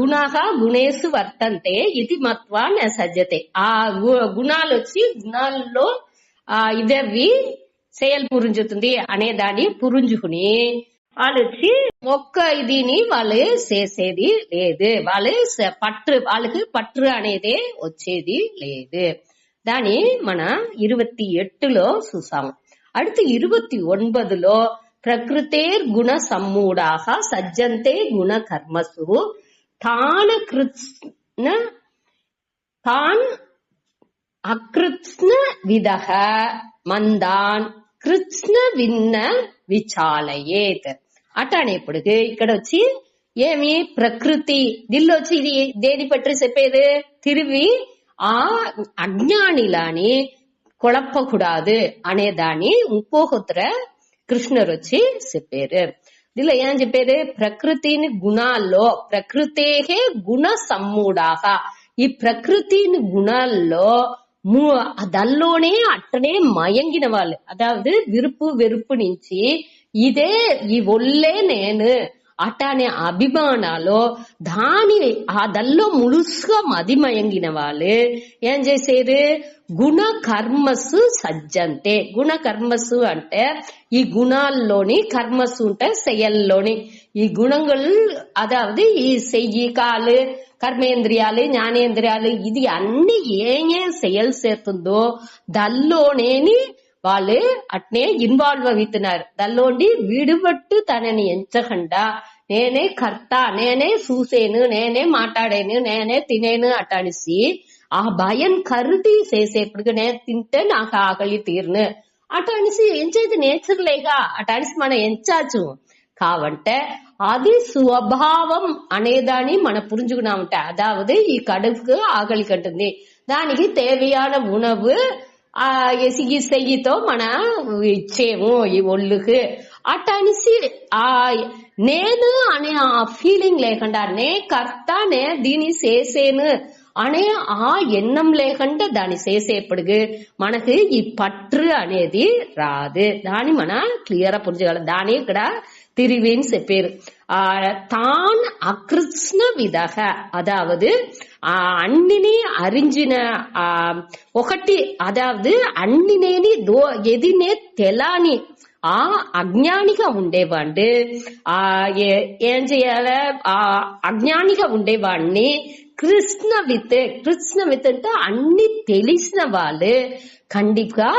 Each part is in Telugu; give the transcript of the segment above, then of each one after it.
గుణాహ గుణేసు వర్తంతే ఇది మత్వా న సజ్జతే. ఆ గుణాలు వచ్చి గుణాల్లో ఇదవి செயல் పురుంజుతుంది అనే దాన్ని పురుంజుకుని వాళ్ళు వచ్చి ఒక్క ఇదిని వాళ్ళు చేసేది లేదు. వాళ్ళకి పట్టు అనేది వచ్చేది లేదు. దాని మన 28లో చూసాము. அடுத்து 29లో ప్రకృతేర్ గుణ సమ్మూఢాః సజ్జంతే గుణ కర్మసు తాన్ అకృత్స్న విదః మందాన్ కృత్స్న విన్న విచాలయేత్. అటనేప్పుడు ఇక్కడ వచ్చి ఏమి ప్రకృతి దీనిలో వచ్చి ఇది దేని పట్టి చెప్పేది తిరిగి ఆ అజ్ఞానిలాని కొళప్పకూడదు అనే దాన్ని ఇంకొకతర కృష్ణర్ వచ్చి చెప్పారు. దీనిలో ఏం చెప్పారు, ప్రకృతిని గుణాల్లో ప్రకృతే గుణ సమ్మూఢాహ, ఈ ప్రకృతిని గుణాల్లో దల్లోనే అట్టనే మయంగిన వాళ్ళు, అదావదు విరుపు వెరుపు నుంచి ఇదే ఈ ఒళ్ళే నేను అటానే అభిమానాలు దాని ఆ దల్లో ములుసుగా మదిమయంగిన వాళ్ళు ఏం చేసేది గుణ కర్మసు సజ్జంతే. గుణ కర్మసు అంటే ఈ గుణాల్లోని, కర్మసు అంటే செயల్లోని ఈ గుణங்கள், అదావదు ఈ చెయ్యి కాలు కర్మేంద్రియాలు జ్ఞానేంద్రియాలు ఇది అన్ని ఏం செயல் చేస్తుందో దల్లోనేని వాళ్ళు అట్నే ఇన్వాల్వ్ అవుతున్నారు. దల్లోండి విడిబట్టు తనని ఎంచకుండా నేనే కర్త, నేనే చూసేను, నేనే మాట్లాడేను, నేనే తినేను అటనిసి ఆ భయం కరుది చేసేప్పుడు నేను తింటే నాకు ఆకలి తీరును అటనిసి ఎంచేది నేచర్లేగా అటనిసి మనం ఎంచాచు కావంటే అది స్వభావం అనేదాన్ని మనం పురించుకున్నామంటే, అదావదు ఈ కడుపుకు ఆకలి కట్టుంది, దానికి తేవయాన ఉణవు ఎసిగి సెయ్యితో మన ఇచ్చేము ఈ ఒళ్ళుకు అటనిసి ఆ నేను అనే ఆ ఫీలింగ్ లేకుండా నే కర్త నే దీన్ని చేసేను అనే ఆ ఎన్నం లేకుండా దాన్ని చేసేప్పటికి మనకి ఈ పట్టు అనేది రాదు. దాన్ని మన క్లియర్ గా పురించగలం. దాని ఇక్కడ తిరివిని చెప్పారు. తాన్ అకృత్స్న విదః, అదావదు అన్నిని అరించిన ఒకటి, అదావదు అన్నినేని ఎదినే తెలాని ఆ అజ్ఞానిగా ఉండేవాడు ఏం చేయాల, ఆ అజ్ఞానిగా ఉండేవాడిని కృష్ణవిత్ అంటే అన్ని తెలిసిన వాళ్ళు ఖండిగా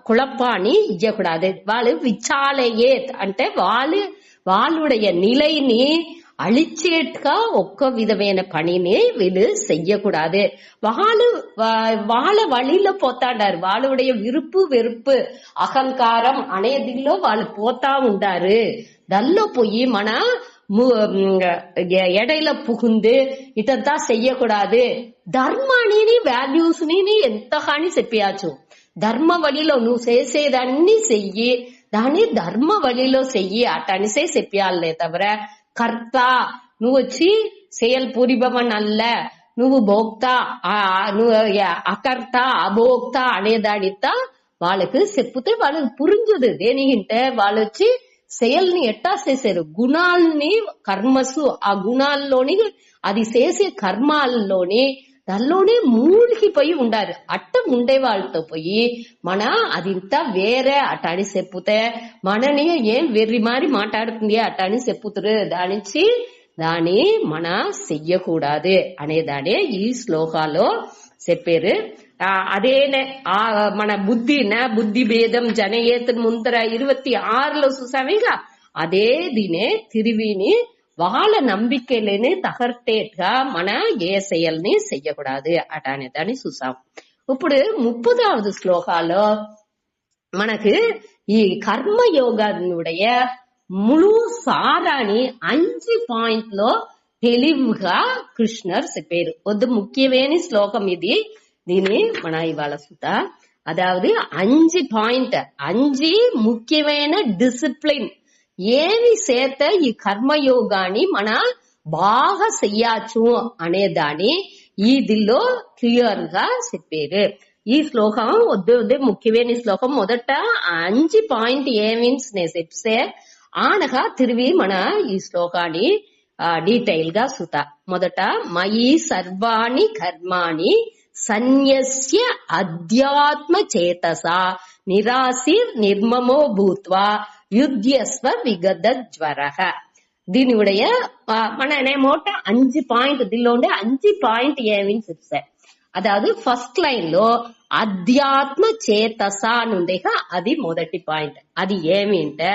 కుழப்பாన్ని ఇయ్యకూడదు. వాళ్ళు విచాలయే అంటే వాళ్ళుடைய நிலைని அழிச்சேட்கா ఒక్క విధమైన పనిని వీళ్ళు చెయ్యకూడదు. వాళ్ళ వழிలో పోతాడారు. వాళ్ళుடைய విరుపు వెరుపు అహంకారం అనేదిలో వాళ్ళు పోతా ఉండారు. దల్లో పోయి మన ఎడైలో పుగుంది ఇదంతా చెయ్యకూడదు. ధర్మాన్ని వాల్యూస్ ని ఎంత హాని చెప్పచ్చు. ధర్మ వழிలో నువ్వు చేసేదాన్ని చెయ్యి, దాన్ని ధర్మ వழிలో చెయ్యి అటనిసే చెప్పాలే తవర కర్త నువ్వు వచ్చి செயல் புரிபவன் அல்ல, నువ్వు భోక్త, నువ్వు అకర్త అభోక్త అనేదాడితా వాళ్ళకి చెప్పుతే వాళ్ళకి పురించదు. దేనికంటే వాళ్ళు వచ్చి செயల్ని ఎట్టా చేశారు, గుణాలని కర్మసు ఆ గుణాల్లోని అది చేసే కర్మాల్లోని దానిలోనే మూలిగిపోయి ఉండారు. అట్ట ఉండే వాళ్ళతో పోయి మన అదింత వేరే అట అని చెప్పుతే మనని ఏం వెర్రి మారి మాట్లాడుతుంది అట అని చెప్పుతారు. దానించి దాని మన చెయ్యకూడదు అనేదానే ఈ శ్లోకాలో చెప్పారు. అదేనే మన బుద్ధి భేదం జనయేత ముందర 26లో చూసామేగా, అదే దీనే తిరివిని వాళ్ళ నம்பிக்கைలేని తగర్టేట్గా మన ఏ செயల్ని చెయ్యకూడదు అట అనేదాన్ని చూసాం. ఇప్పుడు 30వ శ్లోకాలో మనకు ఈ కర్మయోగానుடைய ముழு సారాన్ని 5 పాయింట్లో తెలివిగా కృష్ణర్ చెప్పారు. వద్దు ముఖ్యమైన శ్లోకం ఇది, దీన్ని మన ఇవాళ సుతా. అదావదు 5 పాయింట్, 5 ముఖ్యమైన డిసిప్లిన్ ఏమి చేత ఈ కర్మయోగాన్ని మన బాగా చెయ్యచ్చు అనేదాన్ని ఇదిలో క్లియర్ గా చెప్పారు. ఈ శ్లోకం వద్దు ముఖ్యమైన శ్లోకం. మొదట 5 పాయింట్ ఏమీన్స్ నే చెప్తే ఆనగా తిరిగి మన ఈ శ్లోకాన్ని డీటెయిల్ గా సుత. మొదట మయి సర్వాణి కర్మాణి సన్యస్య అధ్యాత్మ చేతస నిరాశీర్ నిర్మమో భూత్వా யுத்யஸ்வ விகத ஜ்வரஹ. దీనిவுடைய మన నేమోట 5 పాయింట్ దీనిలో ఉండే 5 పాయింట్ ఏమిని చెప్తా. అదాவது ఫస్ట్ లైన్ లో అధ్యాత్మ చేతస నుండేగా అది మొదటి పాయింట్. అది ఏమి అంటే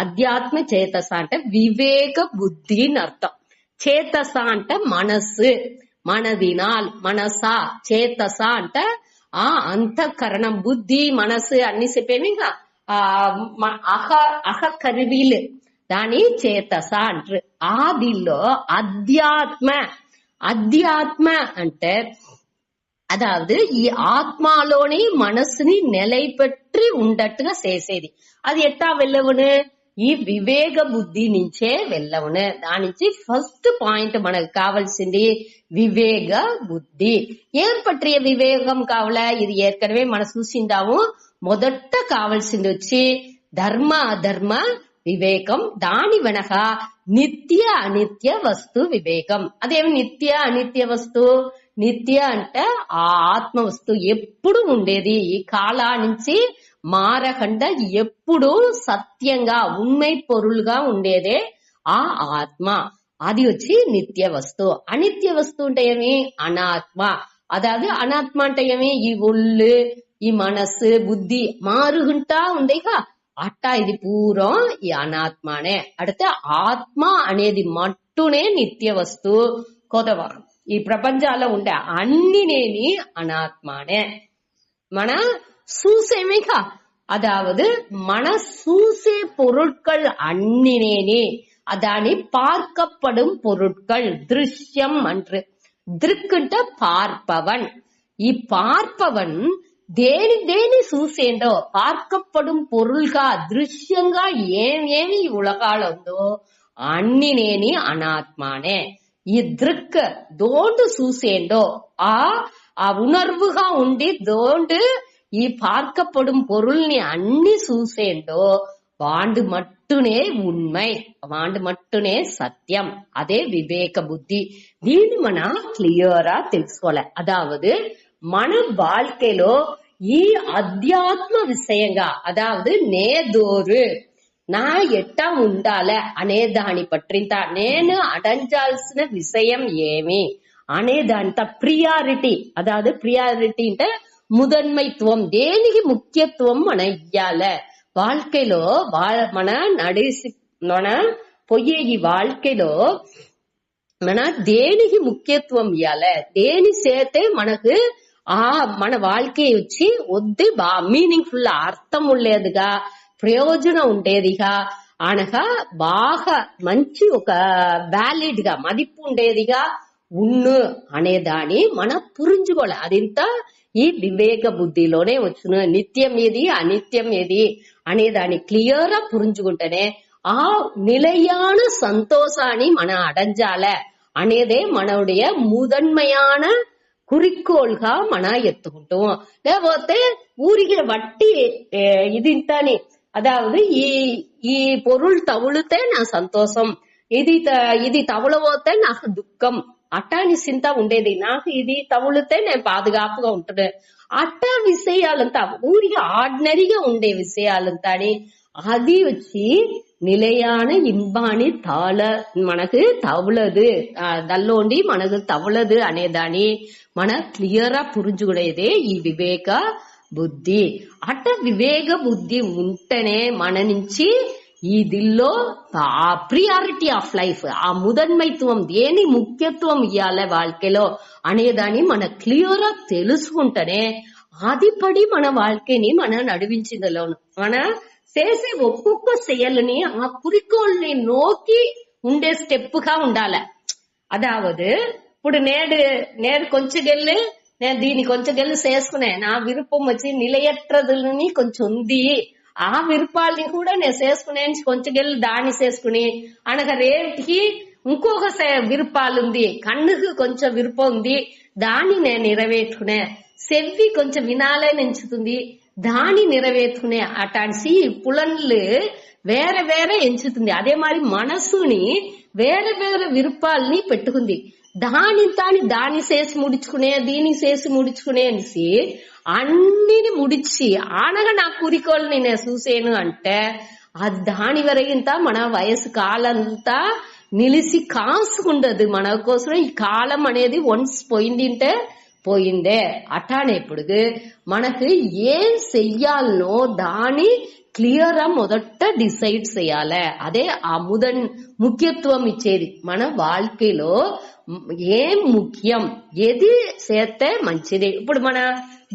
అధ్యాత్మ చేతస అంటే వివేక బుద్ధి అని అర్థం. చేతస అంటే మనసు, మనదినాల్, మనసా. చేతస అంటే అంతఃకరణం, బుద్ధి, మనసు అన్ని చెప్పేమి అహ కరువీలు దాని చేతస అంటారు. ఆదిలో అధ్యాత్మ, అధ్యాత్మ అంటే అదాவது ఈ ఆత్మలోని మనసుని నిలైపెట్టి ఉండట్టుగా చేసేది. అది ఎట్టా వెళ్ళవును? ఈ వివేక బుద్ధి నుంచే వెళ్ళవును. దాని నుంచి ఫస్ట్ పాయింట్ మనకు కావాల్సింది వివేక బుద్ధి. ఏం పట్టియ వివేకం కావాల? ఇది ఏற்கனவே మనం చూసిందాము. మొదట కావాల్సింది వచ్చి ధర్మ అధర్మ వివేకం. దాని వెనక నిత్య అనిత్య వస్తు వివేకం. అదేమి నిత్య అనిత్య వస్తు? నిత్య అంటే ఆ ఆత్మ వస్తు ఎప్పుడు ఉండేది, ఈ కాలా నుంచి మారకుండా ఎప్పుడు సత్యంగా ఉண்மை పొరులుగా ఉండేదే ఆ ఆత్మ. అది వచ్చి నిత్య వస్తు. అనిత్య వస్తు అంటే ఏమి? అనాత్మ. అదాவது అనాత్మ అంటే ఏమి? ఈ ఒళ్ళు, ఈ మనసు, బుద్ధి మారుగుంటా ఉందేగా అట్టా ఇది పూరం ఈ అనాత్మనే. అడితే ఆత్మ అనేది మట్టునే నిత్య వస్తు. కొదవ ఈ ప్రపంచాల్లో ఉండే అన్నినేని అనాత్మనే. మన சூசேமேகா அதாவது மன சூசே பொருட்கள் அன்னினேனே அதானி பார்க்கப்படும் பொருட்கள் திருஷ்யம் அன்று. திருக்கிட்ட பார்ப்பவன். பார்ப்பவன் దేని దేని చూసేండో పార్కపடும் పొరుల్గా దృశ్యంగా ఏమేమి ఈ ఉలగాలో ఉందో అన్ని నేని అనాత్మానే. ఈ దృక్ దోండు చూసేండో ఆ ఉణర్వుగా ఉండి దోండు ఈ பார்க்கப்படும் பொருள்ని అన్ని చూసేండో వాండు మట్టునే ఉண்மை, వాండు మట్టునే సత్యం. అదే వివేక బుద్ధి. దీన్ని మన క్లియరా తెలుసుకోవాలి. అదాவது మన வாழ்க்கைలో ఈ అధ్యాత్మ విషయంగా అదాவது నేదోరు నా ఎట్టా ఉండాలి అనే దాని పట్టింత నేను అడంచాల్సిన విషయం ఏమి అనే దానితో ప్రియారిటీ. అదాவது ప్రియారిటీ అంటే முதன்மைத்துவம். దేనికి ముఖ్యత్వం మన ఇయ్యాలి வாழ்க்கைలో. మన మన పోయే ఈ வாழ்க்கைలో మన దేనికి ముఖ్యత్వం ఇయ్యాలి, దేని చేతే మనకు మన வாழ்க்கையை వచ్చి వద్దు మీనింగ్ఫుల్ అర్థం ఉండేదిగా, ప్రయోజనం ఉండేదిగా, అనగా బాగా మంచి ఒక వ్యాలిడ్ గా మదింపు ఉండేదిగా ఉన్ను అనేదాన్ని మనం పురించుకోవాలి. అదింత ఈ వివేక బుద్ధిలోనే వచ్చును. నిత్యం ఏది అనిత్యం ఏది అనేదాన్ని క్లియర్ గా పురించుకుంటేనే ఆ నిలయాన సంతోషాన్ని మనం అడంజాల అనేదే మనవుடைய முதன்மையான குறிக்கோள்గా మన ఎత్తుకుంటాం. లేకపోతే ఊరికి వట్టి ఇది ఇంతని అదాவது ఈ పొరుள் తవులుతే నా సంతోషం, ఇది తవులబోతే నాకు దుఃఖం అట్టాని చింత ఉండేది. నాకు ఇది తవులుతే నేను పాదుగాపుగా ఉంటున్నా అట్టా విషయాలంతా ఊరికి ఆర్డినరీగా ఉండే విషయాలంతా అది వచ్చి నిలయాన ఇంబాని మనకు తవలదు దల్లోండి మనకు తవలదు అనేదాన్ని మన క్లియర్ గా పురించుకునేదే ఈ వివేక బుద్ధి. అట్ట వివేక బుద్ధి ఉంటేనే మన నుంచి ఈ దిల్లో ఆ ప్రియారిటీ ఆఫ్ లైఫ్, ఆ முதன்மைத்துவம் దేని ముఖ్యత్వం ఇయ్యాలి வாழ்க்கைలో అనేదాన్ని మన క్లియర్ గా తెలుసుకుంటేనే అది పడి మన வாழ்க்கைని మనం నడిపించగలను. మన చేసే ఒక్కొక్క செயల్ని ఆ குறிக்கோள்ని నోకి ఉండే స్టెప్ గా ఉండాలి. అదావదు ఇప్పుడు నేడు కొంచెగెళ్ళి నేను దీన్ని కొంచెగెళ్ళి చేసుకునే నా విరుపం వచ్చి నిలయట్రదులని కొంచెం ఉంది, ఆ విరుపాలని కూడా నేను చేసుకునే కొంచెగెళ్ళి దాన్ని చేసుకుని అనగా రేటికి ఇంకొక విరుపాలుంది, కన్నుకు కొంచెం విరుపం ఉంది దాన్ని నేను నెరవేర్చుకునే, చెవి కొంచెం వినాలని ఎంచుతుంది దాన్ని నెరవేర్చుకునే. అటాంటి పులన్లు వేరే వేరే ఎంచుతుంది. అదే మరి మనసుని వేరే వేరే విరుపాలని పెట్టుకుంది. దాని చేసి ముడుచుకునే దీని చేసి ముడుచుకునే అనేసి అన్నిని ముడిచి ఆనగా నా కురికోళ్ళని నేను చూసేను అంటే దాని వరకింత మన వయసు కాలంతా నిలిసి కాసుకుండదు. మన కోసం ఈ కాలం అనేది వన్స్ పోయిందింటే పోయిందే. అటానేప్పుడు మనకు ఏం చెయ్యాలనో దాని క్లియర్ మొదట డిసైడ్ చేయాలి. అదే ముఖ్యత్వం ఇచ్చేది. మన வாழ்க்கைలో ఏం ముఖ్యం, ఏది చేస్తే మంచిది. ఇప్పుడు మన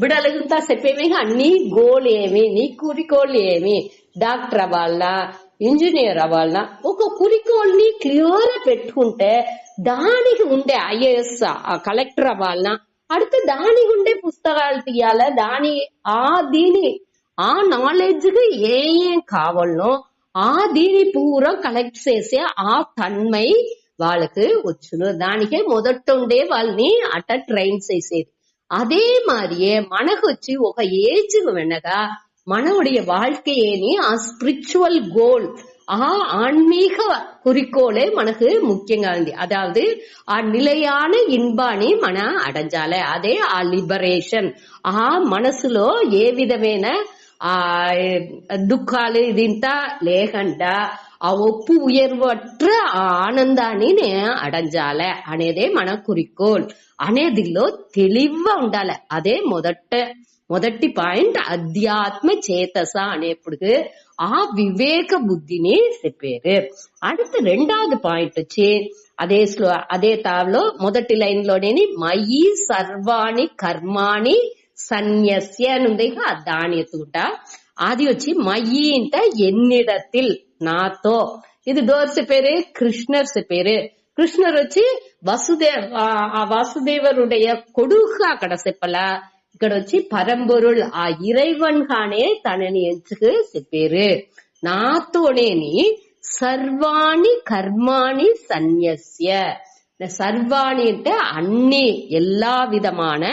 బిడ్డలకంతా చెప్పేవి అన్ని గోల్ ఏమి, నీ కురికోళ్ళు ఏమి, డాక్టర్ అవ్వాలనా, ఇంజనీర్ అవ్వాలనా, ఒక కురికోల్ని క్లియర్ పెట్టుకుంటే దానికి ఉండే ఐఏఎస్ కలెక్టర్ అవ్వాలనా, அடுத்து దానికి ఉండే పుస్తకాలు తీయాలి. దీని ఆ నాలెడ్జ్ కి ఏం కావాలనో దీని పూరా కలెక్ట్ చేసే ఆ తన్మై వాళ్ళకి వచ్చును. దానికే మొదట ఉండే వాళ్ళని అట్ట ట్రైన్ చేసేది. அதே மாதிரியே మనకు వచ్చి ఒక ఏజ్ వెనగా మనவுடைய வாழ்க்கையேனி ஸ்பிரிச்சுவல் கோல் ஆன்மீக குறிக்கோளே మనకు ముఖ్యంగా ఉంది. అదాவது నిలయాన ఇన్బాని మన అడஞ்சாலே అదే లిబరేషన్. మనసులో ఏ విధమైన దుఃఖాలు ఇదింతా లేకుండా ఒప్పు ఉయర్వట్ర ఆనందాన్ని అడంజాలే అనేదే మన కురికోల్. అనేదిలో తెలివిగా ఉండాలి. అదే మొదటి పాయింట్ అధ్యాత్మ చేతస అనేప్పుడు వివేక బుద్ధిని చెప్పారు. அடுத்து రెండవది పాయింట్ వచ్చి అదే తావులో మొదటి లైన్ లోనే మయి సర్వాణి కర్మాణి సన్యస్య అని ఉంది. దాని ఎత్తుకుంట అది వచ్చి మయి ఇంట ఎన్నిడத்தில் నాతో. ఇది డోర్ చెప్పారు, కృష్ణర్ చెప్పారు. కృష్ణర్ వచ్చి వాసుదేవరుடைய కొడుకు అక్కడ చెప్పల. ఇక్కడ వచ్చి పరంపొరుள் ఇறைவன்காనే తనని ఎంచుకు చెప్పారు. నాతోనేని సర్వాణి కర్మాణి సన్యస్య. సర్వాణి అంటే అన్ని எல்லா విధமான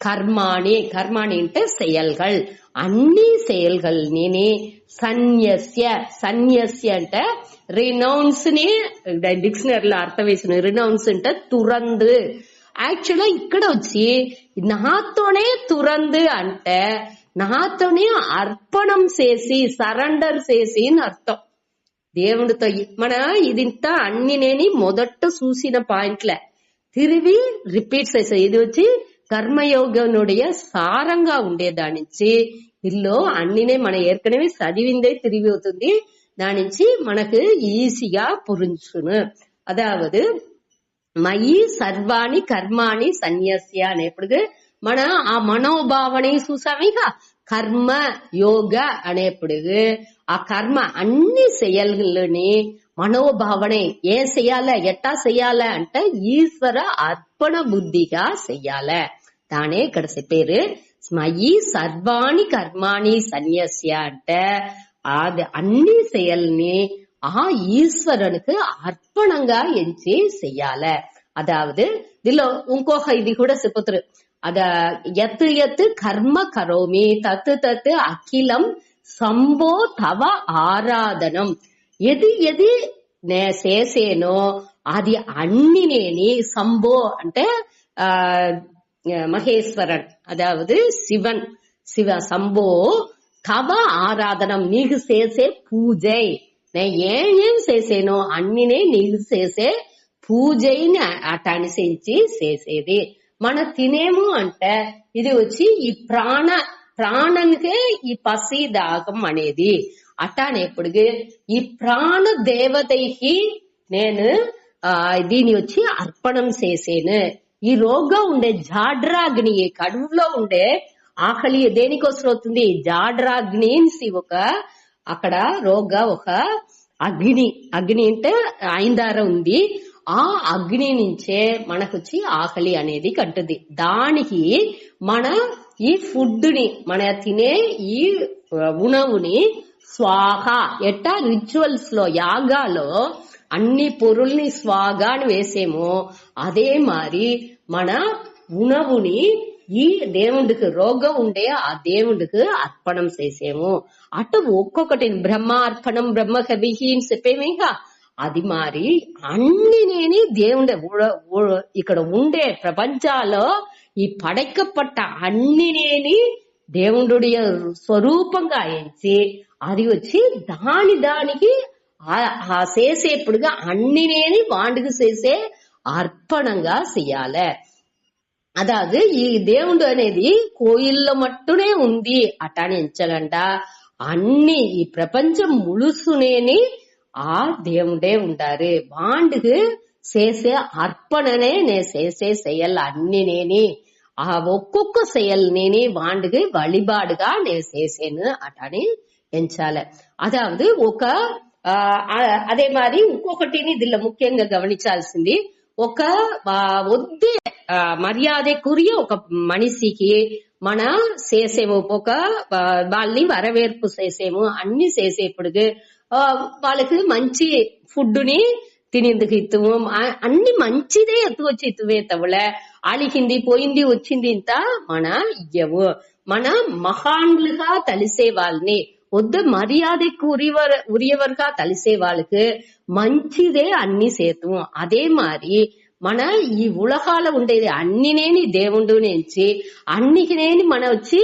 కర్మాణి అంటే செயல்கள், అన్ని செயல்கள் ని సన్యస్య అంటే రినౌన్స్ ని డిక్షనరీలో అర్థం వేసిన రినౌన్స్ అంటే తురందు. యాక్చువల్గా ఇక్కడ వచ్చి నాతోనే తురందు అంటే నాతోనే అర్పణం చేసి సరెండర్ చేసి అని అర్థం. దేవుడితో మన ఇదింత అన్ని నేని మొదట చూసిన పాయింట్లే తిరిగి రిపీట్ చేసే. ఇది వచ్చి కర్మయోగనుடைய సారంగా ఉండేదానించి ఇల్లో అన్నినే మన ఏర్కనవే చదివిందే తిరిగి అవుతుంది. దానించి మనకు ఈజీగా పురించును. అదావదు మయి సర్వాణి కర్మాణి సన్యస్య అనేప్పుడు మన మనోభావన చూసామేక కర్మ యోగ అనేప్పుడు కర్మ అన్ని செயல்கள்ని మనోభావనే ఏం చెయ్యాలి, ఎట్టా చెయ్యాలి అంటే ఈశ్వర అర్పణ బుద్ధిగా చెయ్యాలి. దానే ఇక్కడ చెప్పారు మయి సర్వాణి కర్మాణి సన్యస్య అంటే అది అన్ని செயல்ని ఈశ్వరునికి అర్పణంగా ఎంచి చెయ్యాలి. అదావదు దీనిలో ఇంకొక ఇది కూడా చెప్పుతారు. యత్ కర్మ కరోమి తత్ అఖిలం సంభో తవ ఆరాధనం. ఎది నే చేసేనో అది అన్ని నేని సంభో అంటే మహేశ్వరన్ అదావదు శివ సంభో తవ ఆరాధనం నీకు చేసే పూజై. నేను ఏం చేసేనో అన్నినే నీకు చేసే పూజని అటనుసరించి చేసేది. మన తినేము అంటే ఇది వచ్చి ఈ ప్రాణానికే ఈ పసి దాగం అనేది. అటానేప్పుడు ఈ ప్రాణ దేవతకి నేను దీని వచ్చి అర్పణం చేసేను. ఈ రోగం ఉండే జాడ్రాగ్ని కడుపులో ఉండే ఆకలి దేనికోసం అవుతుంది, జాడ్రాగ్ని ఒక అక్కడ రోగ ఒక అగ్ని అంటే ఐందార ఉంది. ఆ అగ్ని నుంచే మనకొచ్చి ఆకలి అనేది కంటుంది. దానికి మన ఈ ఫుడ్ ని మన తినే ఈ ఉణవుని స్వాహ ఎట్టా రిచువల్స్ లో యాగాలో అన్ని పొరుల్ని స్వాగా అని వేసేమో అదే మరి మన ఉణవుని ఈ దేవుడికి రోగం ఉండే ఆ దేవుడికి అర్పణం చేసేము. అటు ఒక్కొక్కటి బ్రహ్మార్పణం బ్రహ్మ కవిహి అని చెప్పేమేగా, అది మారి అన్ని నేని దేవుడి ఇక్కడ ఉండే ప్రపంచాల్లో ఈ పడకపట్ట అన్ని నేని దేవుడుடைய స్వరూపంగా ఎంచి అది వచ్చి దానికి ఆ చేసేప్పుడుగా అన్ని నేని వాండుకు చేసే అర్పణంగా చెయ్యాలి. అదాదు ఈ దేవుడు అనేది కోయిల్లో మట్టునే ఉంది అటాని ఎంచగంట అన్ని ఈ ప్రపంచం ముழுசுనేని ఆ దేవుడే ఉండారు. వాండుకు చేసే అర్పణనే నే చేసే செயல் అన్ని నేని ఆ ఒక్కొక్క செயல் నేని వాండుకు వழிபாடுగా నే చేసేను అటాని ఎంచాలి. అదాదు ఒక అదే మరి ఇంకొకటిని దీనిలో ముఖ్యంగా గమనించాల్సింది, ఒక ఒద్దే మర్యాదకురియ ఒక మనిషికి మన చేసేము ఒక వాళ్ళని వరవేర్పు చేసేము అన్ని చేసేప్పుడు వాళ్ళకి మంచి ఫుడ్ ని తినేందుకు ఇత్తుము అన్ని మంచిదే ఎత్తుకొచ్చి ఇత్తువే తవల అలిగింది పోయింది వచ్చింది ఇంత మన ఇయ్యవు. మన మహాన్లుగా తలిసే వాళ్ళని వద్ద మర్యాదకు ఉరియవర్గా తలిసే వాళ్ళకి మంచిదే అన్ని సేతుము. అదే మరి మన ఈ ఉలగాల ఉండేది అన్ని నేని దేవుడు నుంచి అన్నికి నేని మన వచ్చి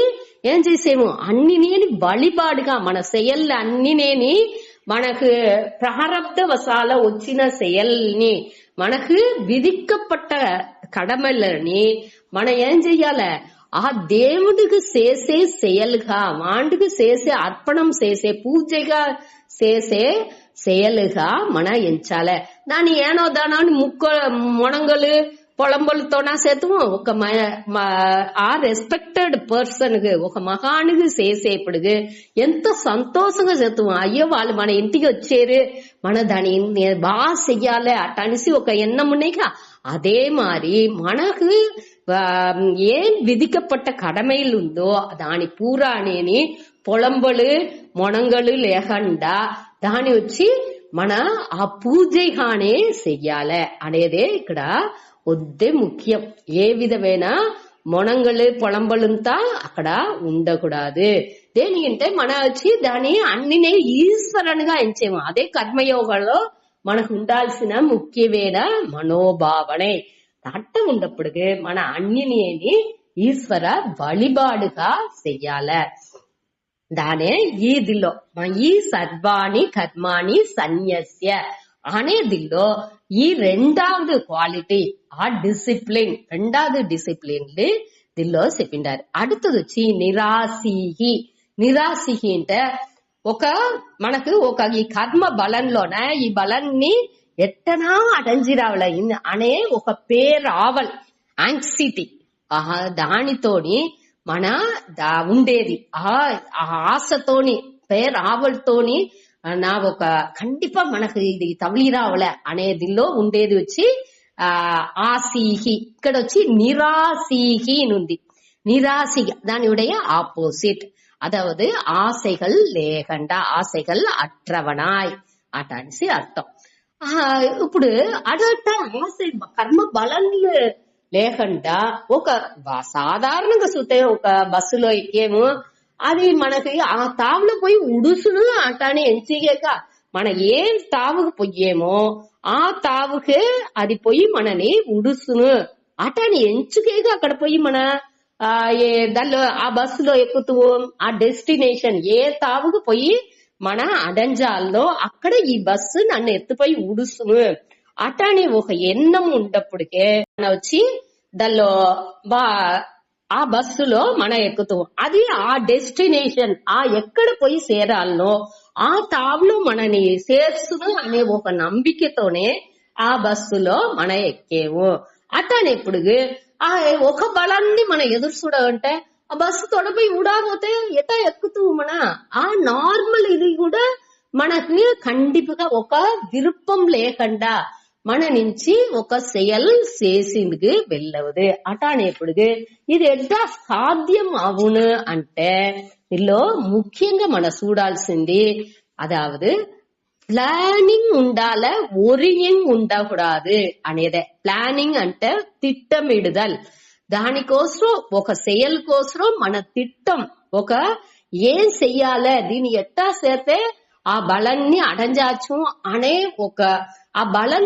ఏం చేసేము అన్ని నేని వழிபாடுగా మన செயல் అన్ని నేని మనకు ప్రారబ్ధ వశాల వచ్చిన செயల్ని మనకు విధిக்கப்பட்ட கடமைలని మన ఏం చెయ్యాలి ఆ దేవుడికి చేసే செயல்గా వాండుకు చేసే అర్పణం చేసే పూజగా చేసే செயలుగా మన ఎంచాలి. దాని ఏనో దానాన్ని మొణంగలు పొలంబలతోనా సేతుము ఒక ఆ రెస్పెక్టెడ్ పర్సన్ కి ఒక మహానికి చేసేప్పుడు ఎంత సంతోషంగా చేతుము. అయ్యో వాళ్ళు మన ఇంటికి వచ్చారు మన దాని బాగా చెయ్యాలి అటనిసి ఒక ఎన్నం ఉన్నాయిగా. அதே மாதிரி మనకు ఏం విధిக்கப்பட்ட கடமையில் ఉందో దాని పూరానేని పొలంబలు మొణంగలు లేకుండా దాని వచ్చి మన ఆ పూజగానే చెయ్యాలి అనేదే ఇక్కడ ఒద్దే ముఖ్యం. ఏ విధమైన మొణంగలు పొలంబలుంతా అక్కడ ఉండకూడదు. దేనికంటే మన వచ్చి దాని అన్నినే ఈశ్వరునిగా ఎంచేము. అదే కర్మయోగంలో మనకు ఉండాల్సిన ముఖ్యమైన మనోభావనే. అట్ట ఉన్నప్పుడు మన అన్నిని ఈశ్వర వழிபாடுగా చెయ్యాలి. దానే ఈ దిల్లో ఈ సర్వాణి కర్మాణి సన్యస్య అనే దిల్లో ఈ రెండవది క్వాలిటీ ఆ డిసిప్లిన్ రెండవది డిసిప్లిన్ దిల్లో చెప్పిండారు. அடுத்தது వచ్చి నిరాశీహి. నిరాశీహి అంటే ఒక మనకు ఒక ఈ కర్మ బలంలోన ఈ బలాన్ని ఎట్టనా అటంజి రావాలి అనే ఒక పేరావల్ యాంగ్జైటీ దానితోని మన ఉండేది ఆ ఆశతోని పేరావల్తోని నా ఒక కండిపా మనకు ఇది తమిళి రావలే అనేదిలో ఉండేది వచ్చి ఆసీహి. ఇక్కడ వచ్చి నిరాశీహి ఉంది. నిరాశి దాని ఉடைய ఆపోజిట్. அதாவது ஆசைகள் లేకుండా ఆశைகள் అట్రవనాయ్ అటనిసి అర్థం. ఇప్పుడు అదట ఆశ కర్మ బలంలో లేకుండా ఒక సాధారణంగా చూస్తే ఒక బస్సులో ఎక్కేమో అది మనకి ఆ తావులో పోయి ఉడుసును అటాని ఎంచిగాక మన ఏ తావుకు పొయ్యేమో ఆ తావుకే అది పోయి మనని ఉడుసును అటాని ఎంచుకేగా అక్కడ పోయి మన దానిలో ఆ బస్సులో ఎక్కుతూ ఆ డెస్టినేషన్ ఏ తావుకు పోయి మన అడంజాల్లో అక్కడ ఈ బస్సు నన్ను ఎత్తుపోయి ఉడుసును అటాని ఒక ఎన్నం ఉన్నప్పటికే మన వచ్చి దానిలో ఆ బస్సులో మన ఎక్కుతూ అది ఆ డెస్టినేషన్ ఆ ఎక్కడ పోయి చేరాలనో ఆ తావులో మనని చేర్చును అనే ఒక నమ్మికతోనే ఆ బస్సులో మన ఎక్కేము. అటానెప్పుడు ఆ ఒక బలాన్ని మన ఎదురు చూడాలంటే ఆ బస్సు తొడపై ఊడాపోతే ఎటా ఎక్కుతూ మన ఆ నార్మల్ ఇది కూడా మనకి కండిపుగా ఒక విరుప్పం లేకుండా మన నుంచి ఒక செயல் చేసిందుకు వెళ్ళవదు. అటానేప్పుడు ఇది ఎట్లా సాధ్యం అవును అంటే దీనిలో ముఖ్యంగా మనం చూడాల్సింది అదావదు பிளானிங் உண்டால ஒரியிங் ఉండకూడదు అనేదే. ప్లానింగ్ అంటే తిట్టమిడుదల్. దానికోసం ఒక సేయల్ కోసం మన తిట్టం ఒక ఏం చెయ్యాలే దీని ఎట్టా చేస్తే ఆ బలాన్ని అడంజాచ్చు అనే ఒక ఆ బలం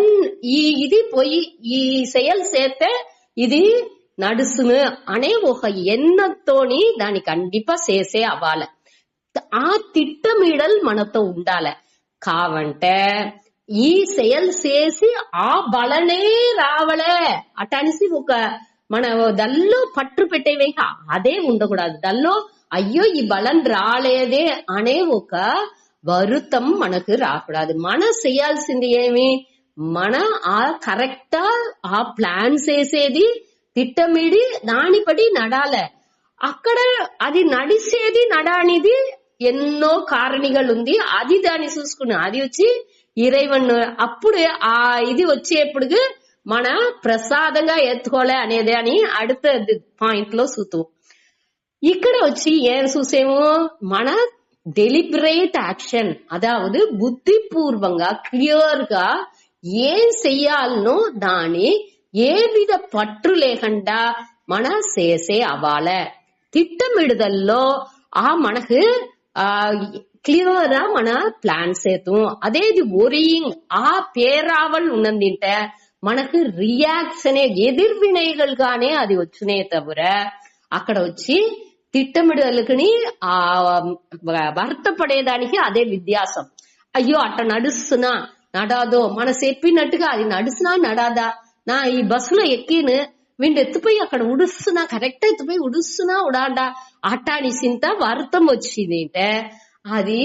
ఇది పోయి ఈ செயல் చేస్తే ఇది నడుసును అనే ఒక ఎన్నతోని దాని కండిపా చేసే అవ్వాలి. ఆ తిట్టమిడల్ మనతో ఉండాలి. కావంటే ఈ செயல் చేసి ఆ బలనే రావలే అటనిసి ఒక మన దల్లో పట్టు పెట్టేవే అదే ఉండకూడదు. దల్లో అయ్యో ఈ బలం రాలేదే అనే ఒక వరుతం మనకు రాకూడదు. మనం చేయాల్సింది ఏమి, మన ఆ కరెక్టా ఆ ప్లాన్ చేసేది తిట్టమిడి దానిపడి నడాలే. అక్కడ అది నడిచేది నడానిది ఎన్నో కారణిகள் ఉంది. అది దాన్ని చూసుకున్నా అది వచ్చి ఇరైవన్ అప్పుడు ఆ ఇది వచ్చేప్పుడు మన ప్రసాదంగా ఎత్తుకోలే అనేది అని அடுத்த పాయింట్ లో చూతూ ఇక్కడ వచ్చి ఏం చూసేమో మన డెలిబరేట్ యాక్షన్ అదావదు బుద్ధిపూర్వంగా క్లియర్ గా ఏం చెయ్యాలనో దాని ఏ విధ పట్టు లేకుండా మన చేసే అవ్వాలే. திட்டமிடுதల్లో ఆ మనకు క్లియరా మన ప్లాన్ చేద్దాం. అదేది ఒరియింగ్ ఆ పేరావల్ ఉన్నందింటే మనకు రియాక్షన్ ఎదిర్వినైగలుగానే అది వచ్చినే తవిర అక్కడ వచ్చి తిట్టమిడలకుని ఆ వర్తపడేదానికి అదే వ్యత్యాసం. అయ్యో అట్ట నడుస్తున్నా నడాదో మన చెప్పినట్టుగా అది నడుస్తున్నా నడాదా నా ఈ బస్సులో ఎక్కిను వీళ్ళు ఎత్తుపోయి అక్కడ ఉడుస్తున్నా కరెక్ట్ ఎత్తుపోయి ఉడుస్తున్నా ఉడాడా అట్టానిసింత వర్తం వచ్చింది అంటే అది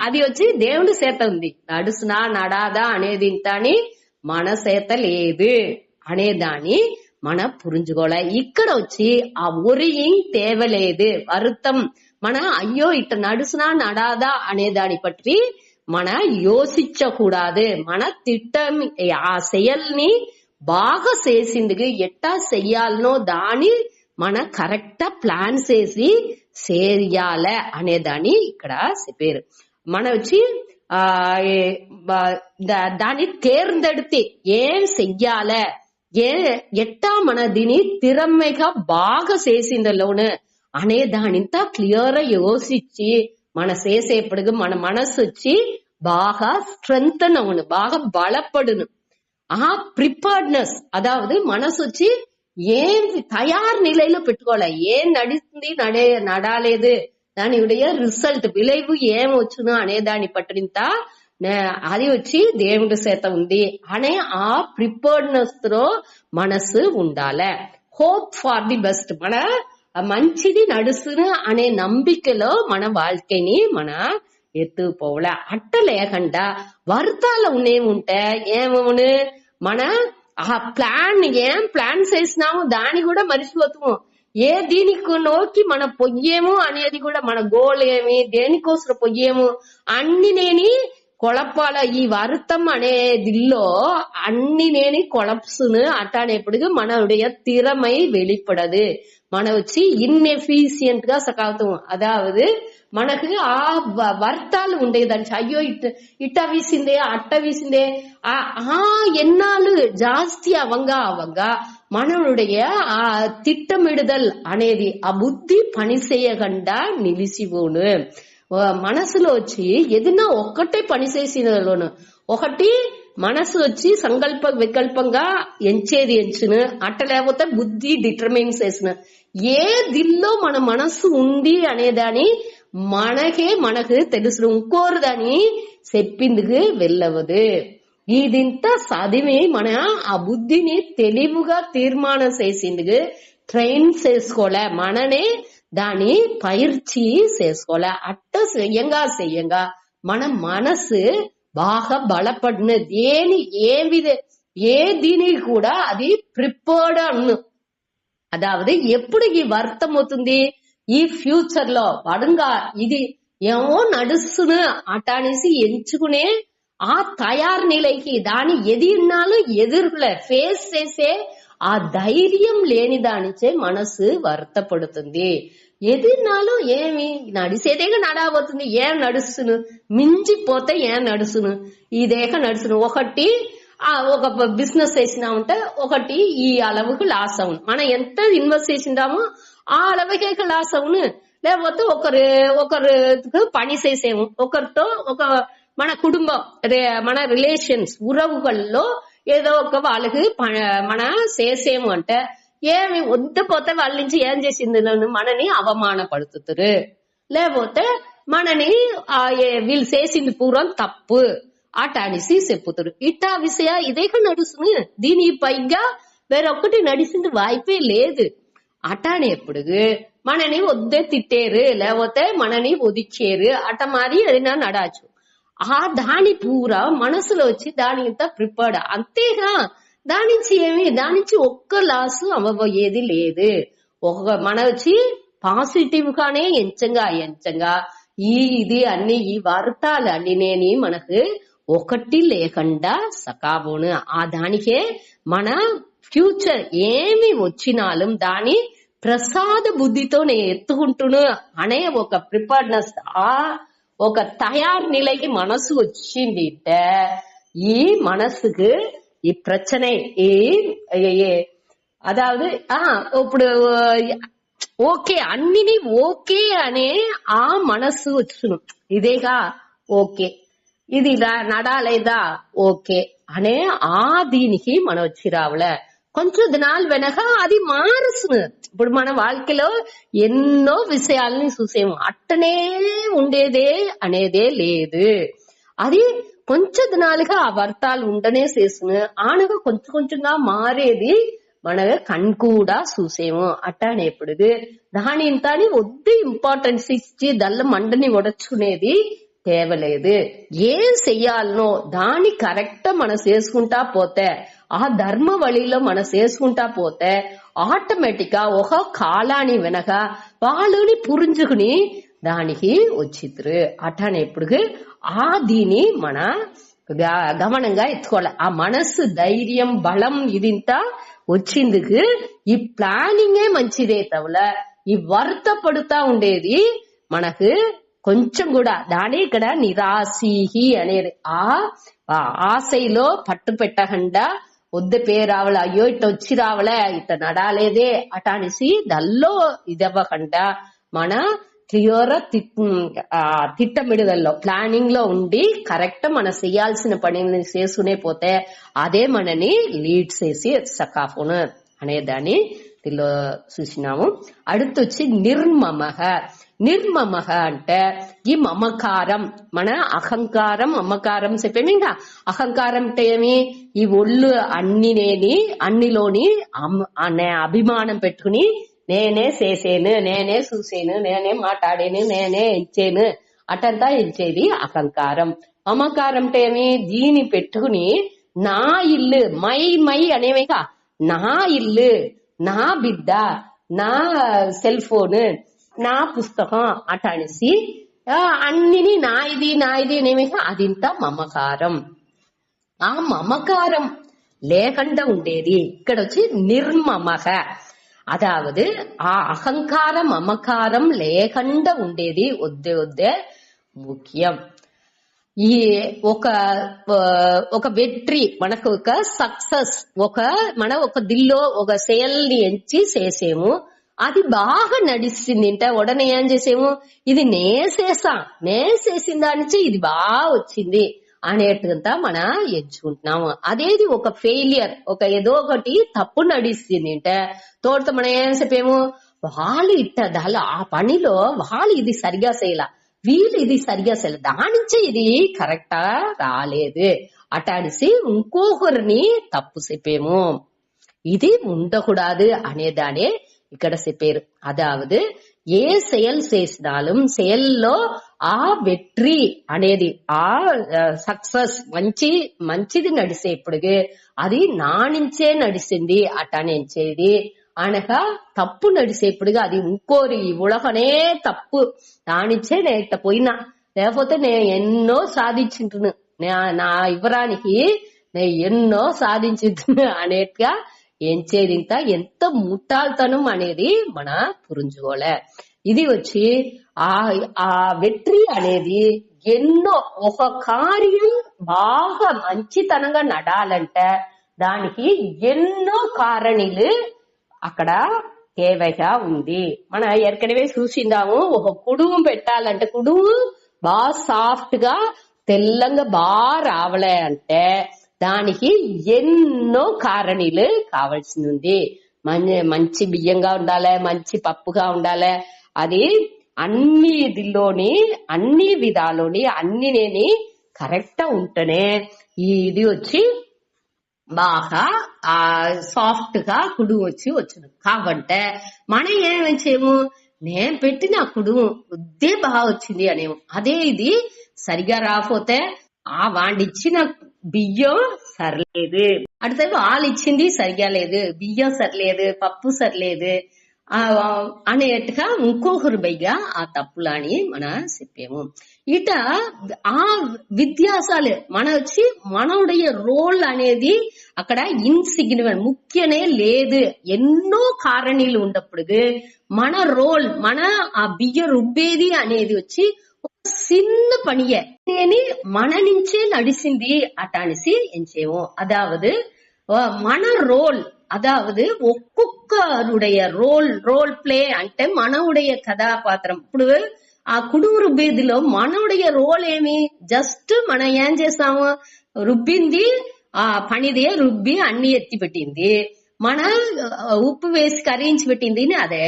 అది వచ్చి దేవుడి చేత ఉంది. నడుస్తున్నా నడాదా అనేది ఇంతని మన చేత లేదు అనేదాన్ని మన పురించుకోలే. ఇక్కడ వచ్చి ఆ ఒరియింగ్ తేవలేదు వరుతం మన అయ్యో ఇట్ట నడుస్తున్నా నడాదా అనేదాని పట్టి మన యోచించకూడదు. మన తిట్టం ఆ செயల్ని బాగా చేసింది ఎట్టా చెయ్యాలనో దాని మన కరెక్టా ప్లాన్ చేసి చేయాలే అనేదాన్ని ఇక్కడ చెప్పారు. మన వచ్చి దాన్ని తేర్ந்தெடுத்து ఏం చెయ్యాలే ఎట్టా మన దీని తిరమ్మగా బాగా చేసిందలోను అనే దానింత క్లియర్ యోచించి మన చేసేప్పుడు మన మనసు వచ్చి బాగా స్ట్రెంగ్తన్ అవును బాగా బలపడును. ఆ ప్రిపేర్డ్నెస్ అదావదు మనసు వచ్చి ఏం తయారు నిலையில పెట్టుకోవాలి. ఏం నడుస్తుంది నడాలేదు దానిuடைய రిజల్ట్ విளைவு ఏం వచ్చును అనే దాని పట్టింత అది వచ్చి దేవుడి చేత ఉంది అనే ఆ ప్రిపేర్డ్నెస్ తో మనసు ఉండాలి. హోప్ ఫార్ ది బెస్ట్ మన మంచిది నడుస్తును అనే నమ్మికలో మన வாழ்க்கைని మన ఎత్తుపోలే. అట్ట లేకుండా వర్తాల ఉన్నేముంటే ఏమవును మన ఆ ప్లాన్ ఏం ప్లాన్ చేసినాము దాన్ని కూడా మరిచిపోతాము. ఏ దీనికి నోకి మన పొయ్యేము అనేది కూడా మన గోల్ ఏమి దేనికోసం పొయ్యేము అన్ని నేని కొళపాల ఈ వరుతం అనేదిలో అన్ని నేని కొళప్సును అట్టనేప్పుడు మనடைய திறமை வெளிப்படது. మన వచ్చి ఇన్ఎఫిషియంట్ గా సకావుతాం. అదావదు మనకు ఆ వర్తాలు ఉండేదాన్ని అయ్యో ఇట్ట వీసిందే అట్ట వీసిందే ఆ ఎన్నాళ్ళు జాస్తి అవంగా మననుடைய ఆ తిట్టమిడుదల్ అనేది ఆ బుద్ధి పని చేయకుండా నిలిచిపోను. మనసులో వచ్చి ఏదైనా ఒక్కటే పని చేసినలోను ఒకటి మనసు వచ్చి సంకల్ప వికల్పంగా ఎంచేది ఎంచును అట్ట లేకపోతే బుద్ధి డిటర్మైన్ చేసిన ఏ దిల్లో మన మనసు ఉంది అనేదాని మనకు తెలుసు. ఇంకోరు దాని చెప్పిందుకు వెళ్ళవదు. ఇదింత చదివి మన ఆ బుద్ధిని తెలివిగా తీర్మానం చేసిందుకు ట్రైన్ చేసుకోలే. మననే దాని పயிற்சி చేసుకోలే. అట్ట చెయ్యంగా మన మనసు బాగా బలపడిన ఏ దీనికి కూడా అది ప్రిపేర్డ్ అన్ను. అదావదు ఎప్పుడు ఈ వర్తం అవుతుంది ఈ ఫ్యూచర్ లో పడుగా ఇది ఏమో నడుస్తును అటానేసి ఎంచుకునే ఆ తయారు నిలైకి దాని ఎదిరినాలు ఎదురులే ఫేస్ చేసే ఆ ధైర్యం లేని దానిచే మనసు వర్తపడుతుంది. ఎదిరినాలు ఏమి నడిసేదేగా నడబోతుంది. ఏం నడుస్తును మించిపోతే ఏం నడుస్తును ఇదేక నడుస్తును ఒకటి ఒక బిజినెస్ చేసినామంటే ఒకటి ఈ అలవుకు లాస్ అవును, మనం ఎంత ఇన్వెస్ట్ చేసిందామో ఆ అలవుకే లాస్ అవును. లేకపోతే ఒకరు పని చేసేము, ఒకరితో మన కుటుంబం మన రిలేషన్స్ ఉరవుల్లో ఏదో వాళ్ళకి మన చేసేము అంటే ఏమి వద్దుపోతే వాళ్ళ నుంచి ఏం చేసింది మనని అవమానపడుతురు, లేకపోతే మనని వీళ్ళు చేసింది పూర్వం తప్పు అట అనేసి చెప్పుతారు. ఇట్టా విషయ ఇదే నడుస్తుంది, దీని పైగా వేరొక్కటి నడిచింది వాయిపే లేదు. అటానేప్పుడు మనని వద్దే తిట్టేరు, లేకపోతే మనని ఒదిచ్చేరు, అట మారి అది నడాచు. దాని పూరా మనసులో వచ్చి దాని ఇంత ప్రిపేర్డ్ అంతేగా, దాని నుంచి ఒక్క లాసు అవ్వబోయేది లేదు. మన వచ్చి పాజిటివ్ గానే ఎంచంగా ఇది అన్ని ఈ వార్తలు అన్ని మనకు ఒకటి లేకుండా సకాబోను. దానికే మన ఫ్యూచర్ ఏమి వచ్చినాலும் దాని ప్రసాద బుద్ధితో నేను ఎత్తుకుంటును అనే ఒక ప్రిపేర్డ్నెస్, ఒక తయారు నిலைக்கு మనసు వచ్చింది. ఈ మనసుకు ఈ ప్రச்சனை అదాவது ఇప్పుడు ఓకే అన్నిని ఓకే అనే ఆ మనసు వచ్చును. ఇదేగా ఓకే, ఇది నడాలేదా ఓకే అనే దీనికి మనం వచ్చి రావలే. కొంచెం దినాలు వెనక అది మారుస్తుంది. ఇప్పుడు మన வாழ்க்கைలో ఎన్నో విషయాలని చూసేము, అట్టనే ఉండేదే అనేదే లేదు. అది కొంచెం దినాలుగా ఆ వర్తాలు ఉండనే చేస్తుంది, ఆనగా కొంచెంగా మారేది మన కణ్ కూడా చూసేము. అట్టనేప్పుడు దాని ఇంతని వద్దు ఇంపార్టెన్స్ ఇచ్చి దల్ల మండని ఒడచుకునేది తేవలేదు. ఏం చెయ్యాలనో దాన్ని కరెక్ట్ మనం చేసుకుంటా పోతే, ఆ ధర్మ వழிలో మనం చేసుకుంటా పోతే ఆటోమేటిక్ గా ఒక కాలాన్ని వెనక వాళ్ళని పురించుకుని దానికి వచ్చితురు. అట్టనేప్పుడు దీని మన గమనంగా ఎత్తుకోవాలి. ఆ మనసు ధైర్యం బలం ఇదింత వచ్చిందుకు ఈ ప్లానింగే మంచిదే తవల ఈ వర్తపడుతా ఉండేది మనకు కొంచెం కూడా. దాని ఇక్కడ నిరాశీహి అనేది ఆశలో పట్టు పెట్టకుండా వద్ద పేరావల, అయ్యో ఇట్ట వచ్చి రావలే ఇట్ట నడాలేదే అట అనేసి దల్లో ఇదవ్వకుండా మన క్లియర్ తిట్టమిడుదల్లో ప్లానింగ్ లో ఉండి కరెక్ట్ మనం చేయాల్సిన పనిని చేసుకునే పోతే అదే మనని లీడ్ చేసి సకాఫోను అనేదాన్ని దీనిలో చూసినాము. அடுத்தొచ్చి నిర్మమః అంటే ఈ మమకారం, మన అహంకారం మమకారం చెప్పేమి. ఇంకా అహంకారం అంటే ఏమి, ఈ ఒళ్ళు అన్నిలోని అభిమానం పెట్టుకుని నేనే చేసేను, నేనే చూసేను, నేనే మాట్లాడేను, నేనే ఇచ్చేను అటంతా ఇచ్చేది అహంకారం. మమకారం అంటే ఏమి, దీని పెట్టుకుని నా ఇల్లు మై అనేవిగా, నా ఇల్లు, నా బిడ్డ, నా సెల్ ఫోన్, నా పుస్తకం అట అనేసి అన్నిని నా ఇది అనేవిగా అదింత మమకారం. ఆ మమకారం లేకుండా ఉండేది ఇక్కడ వచ్చి నిర్మమః. అదావదు ఆ అహంకారం మమకారం లేకుండా ఉండేది వద్దే ముఖ్యం. ఈ ఒక వెట్రి మనకు ఒక సక్సెస్, మన ఒక దిల్లో ఒక సేల్ని ఎంచి చేసేము, అది బాగా నడిచింది అంటే ఉడనే ఏం చేసేము, ఇది నేసేసిన దాని నుంచి ఇది బాగా వచ్చింది అనేట్టుగా మన ఎంచుకుంటున్నాము. అదేది ఒక ఫెయిలియర్, ఒక ఏదో ఒకటి తప్పు నడిస్తుంది అంటే తోడుతో మనం ఏం చెప్పేము, వాళ్ళు దాళ్ళు ఆ పనిలో వాళ్ళు ఇది సరిగా చేయలా, వీళ్ళు ఇది సరిగా చేయలేదు, దాని నుంచి ఇది కరెక్టా రాలేదు అటాడిసి ఇంకొకరిని తప్పు చెప్పేము. ఇది ఉండకూడదు అనేదానే ఇక్కడ చెప్పారు. అదావదు ఏ செயல் చేసినాலும் செயల్లో ఆ వెట్రి అనేది ఆ సక్సెస్ మంచిది నడిచేప్పుడు అది నా నుంచే నడిచింది అటనేది అనగా తప్పు నడిచేప్పుడు అది ఇంకోరి ఉలగనే తప్పు దానిచ్చే నేను ఇట్ట పోయినా, లేకపోతే నేను ఎన్నో సాధించుంటును, నా ఇవ్వరానికి నేను ఎన్నో సాధించుంటును అనేట్టుగా ఎంచేదింత ఎంత ముట్టాల్తనం అనేది మన పురించుకోలే. ఇది వచ్చి ఆ వెట్రి అనేది ఎన్నో ఒక కార్యం బాగా మంచితనంగా నడాలంటే దానికి ఎన్నో కారణీలు అక్కడ తేవగా ఉంది. మనం ఎక్కడవే చూసిందాము. ఒక కుడుము పెట్టాలంటే కుడుము బాగా సాఫ్ట్ గా తెల్లంగా బాగా రావాలే అంటే దానికి ఎన్నో కారణీలు కావాల్సి ఉంది. మంచి బియ్యంగా ఉండాలి, మంచి పప్పుగా ఉండాలి. అది అన్నిదిలోని అన్ని విధాలోని అన్ని కరెక్ట్ ఉంటేనే ఇది వచ్చి బాగా సాఫ్ట్ గా కుడుము వచ్చును. కాబట్టి మనం ఏమేం చేయము, నేను పెట్టిన కుడుము వద్దే బాగా వచ్చింది అనేము. అదే ఇది సరిగా రాకపోతే వాడిచ్చిన బియ్యం సరిలేదు, అడితే వాళ్ళు ఇచ్చింది సరిగా లేదు, బియ్యం సరిలేదు, పప్పు సరిలేదు అనేట్టుగా ఇంకొకరు పైగా ఆ తప్పులని మనం చెప్పాము. ఇట ఆ విద్యాసాలు మన వచ్చి మనోடைய రోల్ అనేది అక్కడ ఇన్సిగ్నిఫికెంట్ ముఖ్యనే లేదు. ఎన్నో కారణీలు ఉన్నప్పుడు మన రోల్ మన ఆ బియ్య రుబ్బేది అనేది వచ్చి ఒక చిన్న పనియే మన నుంచే నడిచింది అటానిసి ఎంచేమో. అదావదు మన రోల్ அதாவது ఒక్కొక్కరుடைய రోల్ ప్లే అంటే మనవుடைய కథాపాత్రం. ఇప్పుడు ఆ కుడుము రుబ్బేదిలో మనవుடைய రోల్ ఏమి, జస్ట్ మనం ఏం చేస్తాము, రుబ్బింది ఆ పనిదే రుబ్బి అన్ని ఎత్తి పెట్టింది, మన ఉప్పు వేసి కరిగించి పెట్టింది అదే.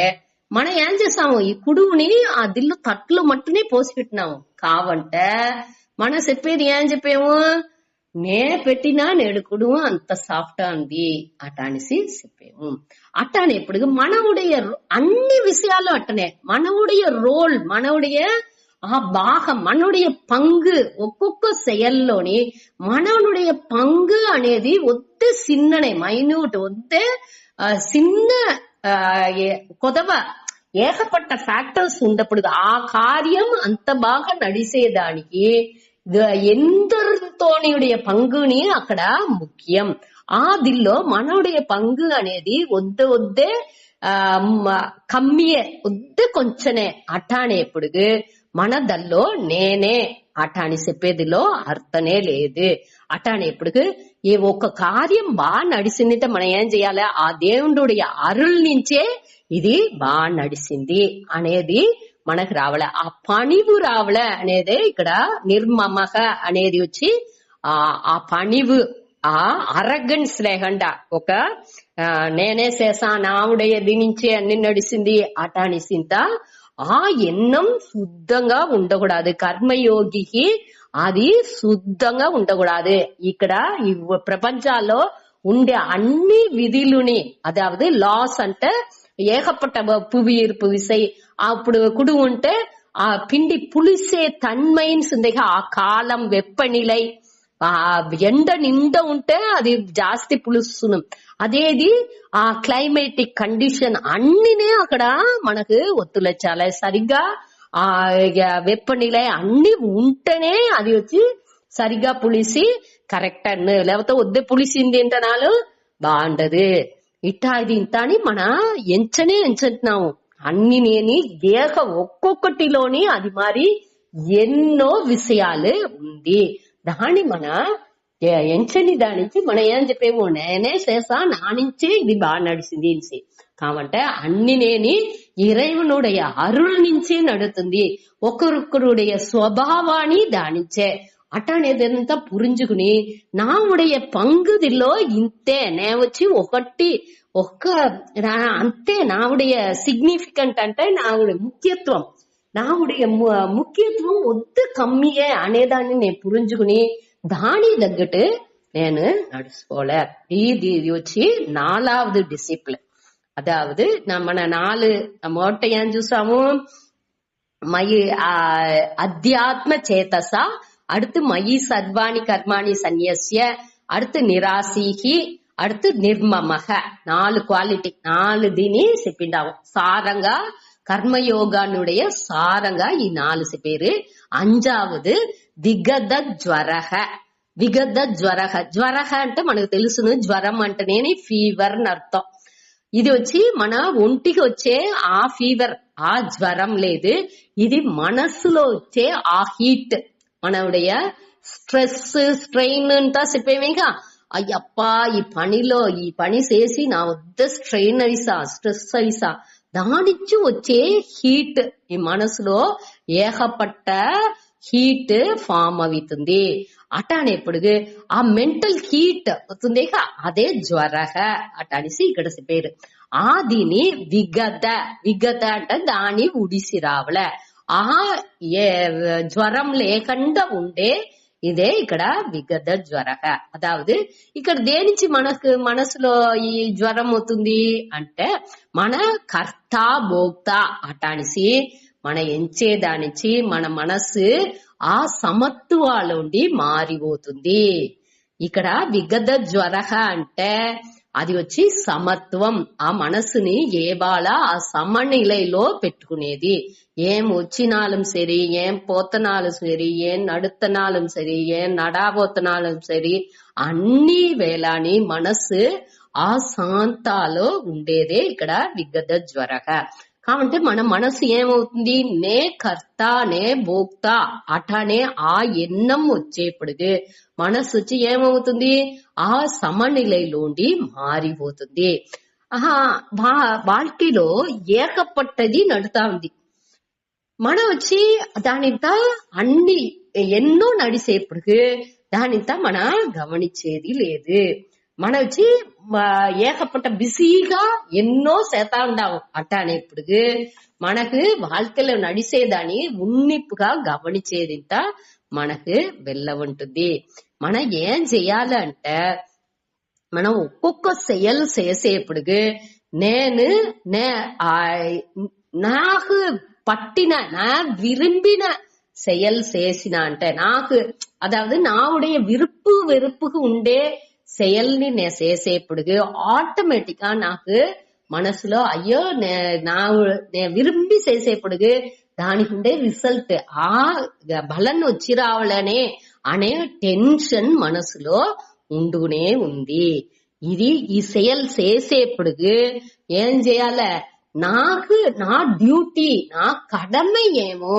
మనం ఏం చేస్తాము, ఈ కుడుముని ఆ దిల్లు తట్లు మట్టునే పోసి పెట్టినాము. కావంటే మనం చెప్పేది ఏం చెప్పాము, నే పెట్టినా నేడుకుడు అంత సాఫ్ట్ ఉంది అటానిసి చెప్పాము. అట్టానే ఇప్పుడు మనవుடைய అన్ని విషయాలు అట్టనే మనవుடைய రోల్ మనవుடைய ఆ భాగం మనవుடைய పంగు ఒక్కొక్క செயల్లోని మనవుடைய పంగు అనేది ఒత్తే చిన్ననే మైన్యూట్ ఒత్తే చిన్న కొదవ ఏకపట్ట ఫ్యాక్టర్స్ ఉన్నప్పుడు ఆ కార్యం అంత బాగా నడిచేదానికి ఎందరితోనియుடைய పంగుని అక్కడ ముఖ్యం. ఆ దిల్లో మనవుடைய పంగు అనేది వద్దే కమ్మియే వద్దే కొంచెనే అటానే ఎప్పుడు మన దల్లో నేనే అటాని చెప్పేదిలో అర్థనే లేదు. అటానే ఎప్పుడు ఏ ఒక కార్యం బాగా నడిచిందంటే మనం ఏం చేయాలి, ఆ దేవుడుடைய అరుள் నుంచే ఇది బాగా నడిచింది అనేది మనకు రావలే. ఆ పణివు రావలే అనేదే ఇక్కడ నిర్మమహ అనేది వచ్చి ఆ పణివు ఆ అరగన్స్ లేకుండా ఒక నేనే చేసా నావుடைய దినించే అన్ని నడిచింది అటానిసింత ఆ ఎన్నం శుద్ధంగా ఉండకూడదు. కర్మయోగికి అది శుద్ధంగా ఉండకూడదు. ఇక్కడ ఈ ప్రపంచాల్లో ఉండే అన్ని విధులుని అదావదు లాస్ అంటే ஏகப்பட்ட புவியீர்ப்பு விசை అప్పుడు కుడు ఉంటే ఆ పిండి పులిసే తన్మైన్స్ ఉంది. ఆ కాలం వెప్పనిలై ఆ ఎండ నిండా ఉంటే అది జాస్తి పులుస్తును. అదేది ఆ క్లైమేటిక్ కండిషన్ అన్నినే అక్కడ మనకు ఒత్తులొచ్చాలి. సరిగ్గా ఆ వెప్పనిలై అన్ని ఉంటేనే అది వచ్చి సరిగ్గా పులిసి కరెక్ట్ అన్న, లేకపోతే వద్దే పులిసింది ఏంటనాలు బాగుంటది. ఇట్టా ఇది ఇంత అని మన ఎంచుతున్నాము అన్ని నేని దేహ ఒక్కొక్కటిలోని అది మరి ఎన్నో విషయాలు ఉంది. దాన్ని మన ఎంచని దాని నుంచి మనం ఏం చెప్పేమో నేనే చేసా నా నుంచే ఇది బాగా నడిచింది అనేసి. కాబట్టి అన్ని నేని ఇறைவனுடைய అరుள் నుంచే నడుతుంది. ఒకరొకరుடைய స్వభావాన్ని దానించే అటనేదంతా పురించుకుని నావుடைய పంగుదిలో ఇంతే నే వచ్చి ఒక్క అంతే నావుடைய సిగ్నిఫికెంట్ అంటే నావుடைய ముఖ్యత్వం నావుடைய ముఖ్యత్వం వద్దు కమ్మియే అనేదాన్ని నేను పురించుకుని దాని తగ్గట్టు నేను నడుచుకోలే. ఇది వచ్చి 4வது డిసిప్లిన్. అదావదు మన 4 మొట్ట ఏం చూసాము, మయి అధ్యాత్మ చేతస, அடுத்து மயி சர்வாணி கர்மாணி சந்நியஸ்ய, அடுத்து நிராசீகி, அடுத்து నిర్మమః. 4 క్వాలిటీ 4 దీని చెప్పిండాము. సారంగా కర్మయోగానుடைய సారంగా ఈ 4 పేరు. 5வது విగత జ్వరః. విగత జ్వరః. జ్వరః అంటే మనకు తెలుసును, జ్వరం అంటేనే ఫీవర్ అని అర్థం. ఇది వచ్చి మన ఒంటికి వచ్చే ఆ ఫీవర్ ఆ జ్వరం లేదు, ఇది మనస్సులో వచ్చే ఆ హీట్ మనవుடைய స్ట్రెస్ స్ట్రెయిన్ అంతా చెప్పేమేగా అయ్యప్పా ఈ పని చేసి నా వద్ద స్ట్రెయిన్ అయిసా స్ట్రెస్ అయిసా దానిచ్చి వచ్చే హీట్ ఈ మనసులో ఏకపట్ట హీట్ ఫామ్ అవుతుంది అటానేప్పుడు ఆ మెంటల్ హీట్ అవుతుంది అదే జ్వరహ అటానేసి ఇక్కడ పేరు ఆ దీని విగత అంటే దాని ఉడిసి రావల ఆ జ్వరం లేకుండా ఉండే ఇదే ఇక్కడ విగత జ్వరహ అదావదు ఇక్కడ దేనించి మనసులో ఈ జ్వరం అవుతుంది అంటే మన కర్త భోక్త అటానిసి మన ఎంచేదానిచి మన మనసు ఆ సమత్వాలుండి మారిపోతుంది ఇక్కడ విగత జ్వరహ అంటే అది వచ్చి సమత్వం ఆ మనసుని ఏవాళ ఆ సమనిలైలో పెట్టుకునేది ఏం వచ్చినాலும் సరి ఏం పోతనాலும் సరి ఏం నడుతనాலும் సరి ఏం నడాబోతనాலும் సరి అన్ని వేళని మనసు ఆ శాంతాలో ఉండేదే ఇక్కడ విగత జ్వరహ కాబట్టి మన మనసు ఏమవుతుంది నే కర్త నే భోక్త అటనే ఆ ఎన్నం వచ్చేప్పుడు మనసు వచ్చి ఏమవుతుంది ఆ సమనిలైలోండి మారిపోతుంది வாழ்க்கைలో ఏకపట్టది నడుతా ఉంది మనం వచ్చి దానింత అన్ని ఎన్నో నడిచేప్పుడు దానింత మన గమనించేది లేదు మన వచ్చి ఏకపట్ట బిజీగా ఎన్నో చేతా ఉండాము అట్టనేప్పుడు మనకు வாழ்க்கைలో నడిచేదాన్ని ఉన్నిప్పుగా గమనించేదింత మనకు వెళ్ళవుంటుంది మనం ఏం చెయ్యాలంటే మనం ఒక్కొక్క செயல் చేసేప్పుడు నేను నాకు పట్టిన నా విரும்பின செயல் చేసిన అంటే నాకు అదావదు నావుடைய విరుப்பு వెరుపుకు ఉండే செயల్ని నేను చేసేప్పుడు ఆటోమేటిక్ గా నాకు మనసులో అయ్యో నేను విరుంబి చేసేప్పుడు దానికి ఉండే రిజల్ట్ ఆ బలం వచ్చి రావాలనే అనే టెన్షన్ మనసులో ఉండునే ఉంది ఇది ఈ செயல் చేసేప్పుడు ఏం చేయాల నాకు నా డ్యూటీ నా కడமை ఏమో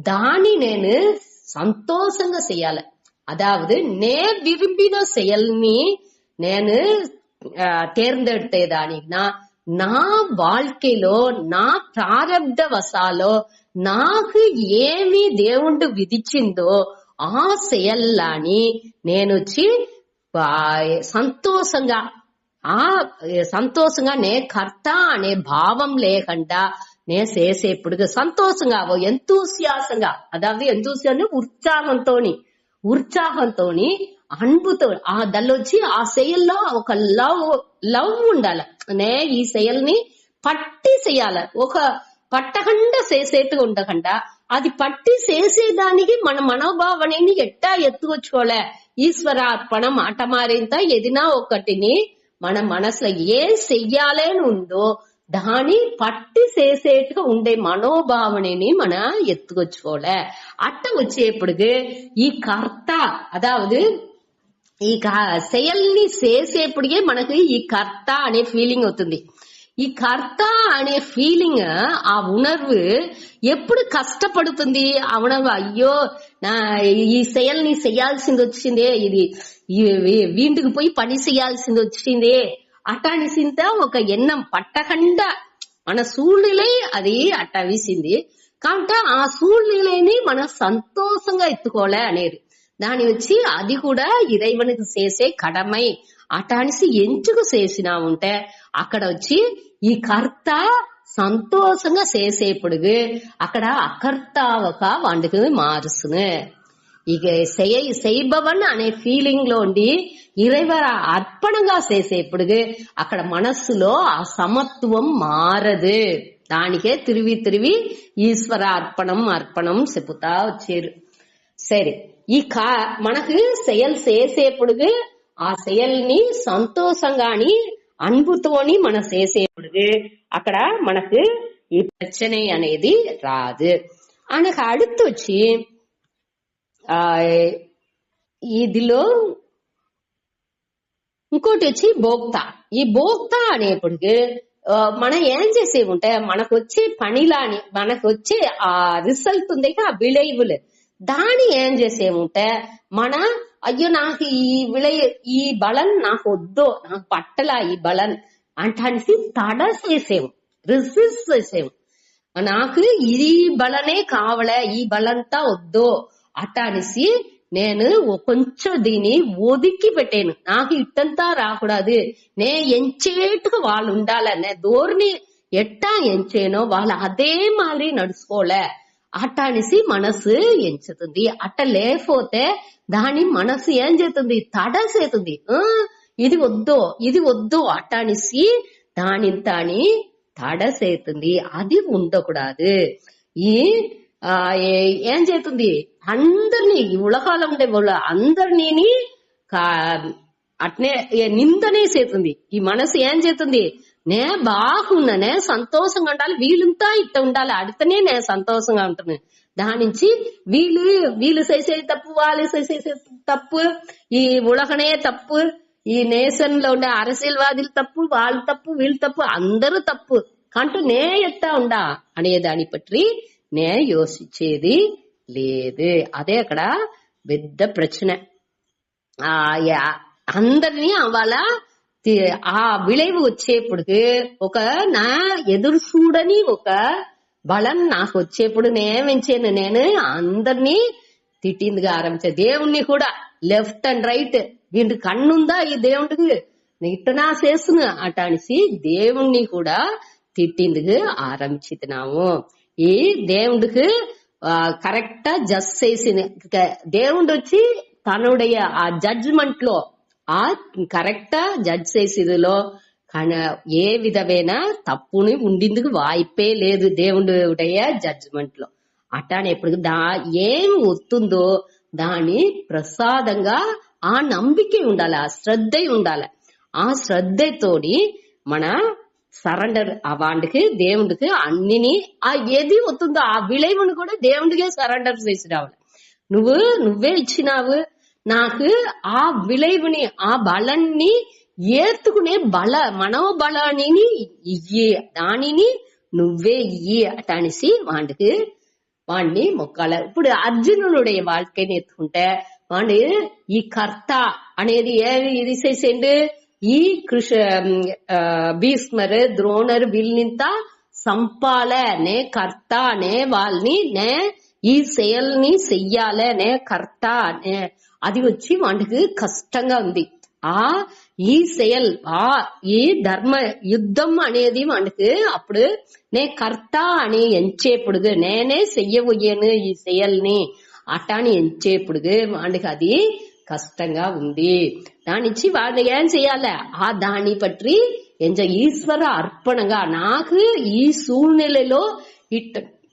దాన్ని నేను సంతోషంగా చేయాలి அதாவது నే విరుంబిన செயల్ని నేను தேர்ந்தெடுத்தேதானினா నా வாழ்க்கைలో నా ప్రారబ్ధ వశాలో నాకు ఏమి దేవుడు విధించిందో ఆ செயల్లాని నేను వచ్చి సంతోషంగా నే కర్త అనే భావం లేకుండా నే చేసేప్పుడు సంతోషంగా ఎంతూసియాసంగా అదావదు ఎంతూసియాన్ని ఉత్సాహంతోని అన్బుతో ఆ దల్లొచ్చి ఆ செயల్లో ఒక లవ్ ఉండాలి నే ఈ செயల్ని పట్టి చేయాలి ఒక పట్టకుండా చేసేట్టుగా ఉండకుండా అది పట్టి చేసేదానికి మన మనోభావనని ఎట్టా ఎత్తుకొచ్చుకోలే ఈశ్వరార్పణం ఆట మారేంత ఏదినా ఒకటిని మన మనసులో ఏం చెయ్యాలని ఉందో దాని పట్టి చేసేట్టుగా ఉండే మనోభావనని మన ఎత్తుకొచ్చుకోలే అట్ట వచ్చేప్పుడు ఈ కర్త అదావదు ఈ செயల్ని చేసేప్పుడే మనకి ఈ కర్త అనే ఫీలింగ్ అవుతుంది ఈ కర్త అనే ఫీలింగ్ ఆ ఉణర్వు ఎప్పుడు కష్టపడుతుంది ఆ ఉణర్వు అయ్యో నా ఈ செயల్ని చేయాల్సింది వచ్చిందే ఇది వీంటికి పోయి పని చేయాల్సింది వచ్చిందే అటానిసింత ఒక ఎన్నం పట్టకుండా మన సూழ்நிலை అది అట్ట వీసింది కాబట్టి ఆ సూழ்நிலைని మనం సంతోషంగా ఎత్తుకోలే అనేది దాని వచ్చి అది కూడా ఇறைவனுக்கு చేసే కడమై అటానిసి ఎంచుకు చేసినా ఉంటే అక్కడ వచ్చి ఈ కర్త సంతోషంగా చేసేప్పుడు అక్కడ అకర్తావక వండుకు మారుస్తుంది ఇక செய்பவன் అనే ఫీలింగ్ లో ఉండి ఇறைவர అర్పణంగా చేసేప్పుడు అక్కడ మనస్సులో ఆ సమత్వం మారదు దానికే తిరిగి ఈశ్వర అర్పణం చెప్పుతా వచ్చారు సరే ఈ మనకు செயல் చేసేప్పుడు ఆ செயల్ని సంతోషంగాని అన్బుతోని మనం చేసేప్పుడు అక్కడ మనకు ఈ ప్రச்சனை అనేది రాదు అనకు அடுத்து వచ్చి ఇదిలో ఇంకోటి వచ్చి భోక్త ఈ భోక్త అనేప్పుడు మనం ఏం చేసే ఉంటే మనకు వచ్చే పనిలాని మనకు వచ్చే ఆ రిజల్ట్ ఉంది ఆ విளைவுలు దాని ఏం చేసేముంటే మన అయ్యో నాకు ఈ బలన్ నాకు వద్దో, నాకు పట్టలా ఈ బలన్ అంటానికి తడసేసేము, రిజిస్ట్ చేసేము. నాకు ఈ బలనే కావలే, ఈ బలంతా వద్దో అట్టానిసి నేను కొంచెం దీన్ని ఒదిక్కి పెట్టాను. నాకు ఇట్టంతా రాకూడదు, నే ఎంచేటుకు వాళ్ళు ఉండాలనే ధోరణి ఎట్టా ఎంచేనో వాళ్ళు అదే మాదిరి నడుచుకోలే అట్టానిసి మనసు ఎంచుతుంది. అట్ట లేకపోతే దాని మనసు ఏం చేస్తుంది, తడసేతుంది. ఇది వద్దో ఇది వద్దో అట్టానిసి దాని తడసేతుంది. అది ఉండకూడదు. ఏం చేస్తుంది, అందరినీ ఉలకాలం ఉండే అందరినీ అట్నే నిందనే చేస్తుంది. ఈ మనసు ఏం చేస్తుంది, నే బాగున్నానే సంతోషంగా ఉండాలి, వీళ్ళంతా ఇట్ట ఉండాలి అడితేనే నేను సంతోషంగా ఉంటుంది. దాని నుంచి వీళ్ళు చేసే తప్పు, వాళ్ళు చేసే తప్పు, ఈ ఉలకనే తప్పు, ఈ నేషన్ లో ఉండే అరసిల్వాదులు తప్పు, వాళ్ళు తప్పు, వీళ్ళు తప్పు, అందరూ తప్పు కంటూ నే ఎట్టా ఉండా అనే దాన్ని పట్టి నే యోచించేది లేదు. అదే అక్కడ పెద్ద ప్రశ్న. అందరినీ వాళ్ళ ఆ విளைவு వచ్చేప్పుడు ఒక నా ఎదురు చూడని ఒక బలం నాకు వచ్చేప్పుడు నేమించాను, నేను అందరినీ తిట్టిందిగా ఆరంభించా. దేవుణ్ణి కూడా లెఫ్ట్ అండ్ రైట్ వీటి కన్నుందా ఈ దేవుడికి ఇట్టనా చేస్తున్నా అటానిసి దేవుణ్ణి కూడా తిట్టిందుకు ఆరంభించినాము. ఈ దేవుడికి కరెక్టా జడ్జ్ చేసిన దేవుడు వచ్చి తనుடைய ఆ జడ్జ్మెంట్ లో ఆ కరెక్టా జడ్జ్ చేసేదిలో ఏ విధమైన తప్పుని ఉండిందుకు వాయిపే లేదు దేవుడుடைய జడ్జ్మెంట్ లో. అట్టానే ఎప్పుడు ఏం వస్తుందో దాని ప్రసాదంగా ఆ నమ్మిక ఉండాలి, ఆ శ్రద్ధ ఉండాలి. ఆ శ్రద్ధతోని మన సరెండర్ అవాండికి దేవుడికి అన్నిని ఆ ఏది వస్తుందో ఆ విளைవును కూడా దేవుడికే సరెండర్ చేసి రావాలి. నువ్వే ఇచ్చినావు నాకు ఆ విளைవుని, ఆ బలాన్ని ఏర్తుకునే మనోబలాన్ని ఇయ్యి, దానిని నువ్వే ఇయ్యి అటనిసి వాడిని మొక్కాల. ఇప్పుడు అర్జునుடைய வாழ்க்கைని ఎత్తుకుంటే వాడి ఈ కర్త అనేది ఇది చేసేండు, ఈ భీష్మర్ ద్రోణర్ వీళ్ళనింత సంపాలే, నే కర్త, నే వాళ్ళని నే ఈ செயల్ని చెయ్యాలే, నే కర్త అది వచ్చి వాడికి కష్టంగా ఉంది. ఈ செயల్ ఈ ధర్మ యుద్ధం అనేది వాడికి అప్పుడు నే కర్త అని ఎంచేప్పుడు నేనే చెయ్యబోయాను ఈ செயల్ని అటాని ఎంచేప్పుడు వాడికి అది కష్టంగా ఉంది. దానిచ్చి వాడు ఏం చెయ్యాలి, దాన్ని పట్టి ఈశ్వర అర్పణగా నాకు ఈ సూழ்நிலைలో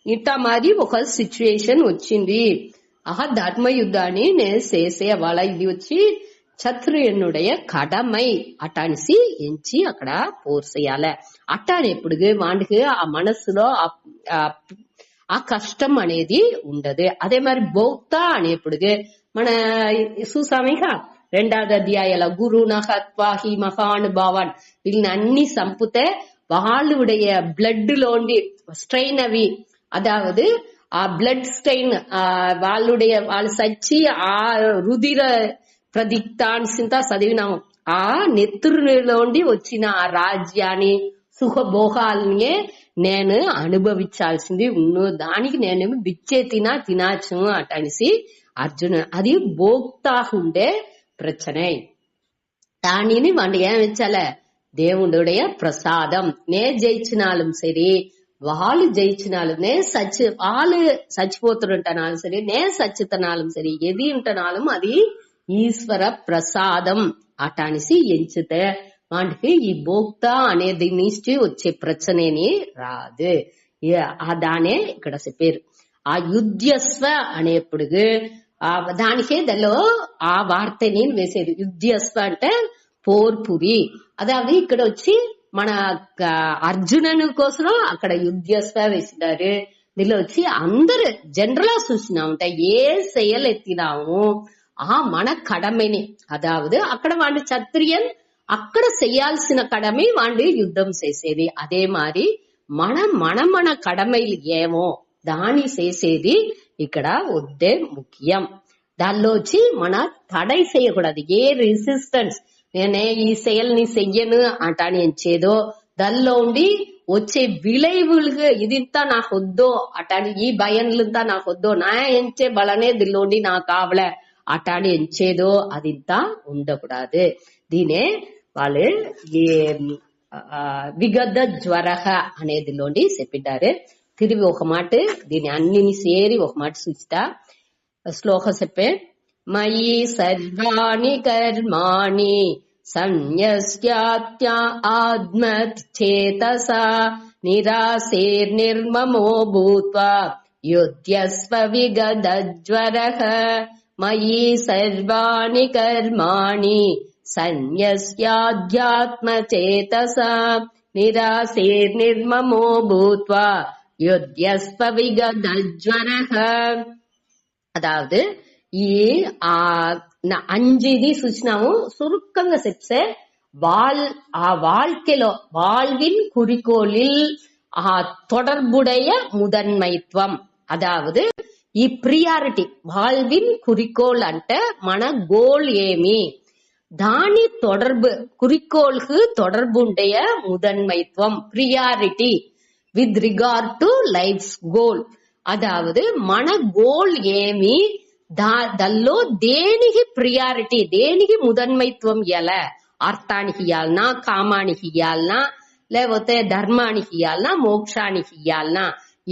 ఇట్ట మాది ఒక సిచ్యువేషన్ వచ్చింది, ధర్మ యుద్ధాన్ని నేను చేసే వాళ్ళ ఇది వచ్చి క్షత్రియునుடைய கடமை అటానిసి ఎంచి అక్కడ పోర్ చేయాలి. అట్టానేప్పుడు వాడికి ఆ మనసులో ఆ కష్టం అనేది ఉండదు. అదే మరి భోక్తా అనేప్పుడు మన చూసామిక 2వ అధ్యాయాల గురు నహత్వాహి మహానుభావాన్ వీళ్ళని అన్ని సంపుతే వాళ్ళుடைய பிளட் లోండి స్ట్రెయిన్ అవి, అదావదు ఆ బ్లడ్ స్ట్రెయిన్ వాళ్ళు సచ్చి ఆ రుధిర ప్రదిక్తాన్సింత చదివినాము. ఆ నెత్తురులోండి వచ్చిన ఆ రాజ్యాన్ని సుఖభోగాల్ని నేను అనుభవించాల్సింది దానికి నేనేమి బిచ్చే తినాచు అటనిసి అర్జున అది భోక్తా ఉండే ప్రచனை. దానిని వాడు ఏమిచ్చాలే, దేవుడుடைய ప్రసాదం. నే జయించినాலும் సరి, వాళ్ళు జయించినాலும் వాళ్ళు చచ్చిపోతుంటనాலும் సరి, నే చచ్చితనాலும் సరి, ఎది ఉంటనాலும் అది ఈశ్వర ప్రసాదం అటానిసి ఎంచితే వాటికి ఈ భోక్తా అనేది నుంచి వచ్చే ప్రచనేని రాదు. దానే ఇక్కడ చెప్పారు. ఆ యుద్ధస్వ అనేప్పుడు దానికే దానిలో ఆ వార్తని వేసేది. యుద్ధస్వ అంటే పోర్పురి. అதாவது ఇక్కడ వచ్చి మన అర్జునుని కోసం అక్కడ యుద్ధస్వ వేసినారు. దీనిలో వచ్చి అందరు జనరల్ గా చూసినా ఉంటాయి. ఏ செயல் ఎత్తినాము మన కడమని, అదావదు అక్కడ వాడి క్షత్రియన్ అక్కడ చేయాల్సిన కడமை వాడి యుద్ధం చేసేది. అదే మరి మన కడమైలు ఏమో దాని చేసేది ఇక్కడ వద్దే ముఖ్యం. దానిలో వచ్చి మన తడై చేయకూడదు. ఏ రెసిస్టెన్స్ నేనే ఈ செயல்ని చెయ్యను అంటాను ఎంచేదో దానిలో ఉండి వచ్చే విளைவுகளுக்கு ఇదింత నాకు వద్దో అటాని ఈ భయంలంత నాకు వద్దో నా ఎంచే బలనే దిల్లోండి నాకు కావలే అటాని ఎంచేదో అదింత ఉండకూడదు. దీనే వాళ్ళు విగద జ్వరహ అనేదిలోండి చెప్పిட்டாரு. తిరిగి ఒక మాట దీని అన్నిని సేరి ఒక మాట చూస్తా. శ్లోక చెప్పే మయి సర్వాణి కర్మాణి సన్యస్యాత్య ఆత్మచేతసా నిరాశేర్నిర్మమో భూత్వా యుధ్యస్వ విగదజ్వరః. మయి సర్వాణి కర్మాణి సన్యస్యాధ్యాత్మచేతసా నిరాశేర్నిర్మమో భూత్వా யுத்யஸ்வ விகதஜ்வரஹ. அதாவது ఈ 5 ఇది సూచనము சுருக்கங்க చెప్తే வாழ்க்கையிலோ வாழ்வின் குறிக்கோளில் தொடர்புடைய முதன்மைத்துவம். అదావదు ఈ ప్రియారిటీ வாழ்வின் குறிக்கோள் అంటే మన గోల్ ఏమి దాని தொடர்பு குறிக்கோளுக்கு தொடர்புடைய முதன்மைத்துவம் priority with regard to life's goal. అదావదు మన గోల్ ఏమి దానిలో దేనికి ప్రియారిటీ దేనికి ముదన్మైత్వం ఇయ్యాల అర్థానికి ఇయ్యాలనా కామానికి ఇయ్యాలనా లేకపోతే ధర్మానికి ఇయ్యాలనా మోక్షానికి ఇయ్యాలనా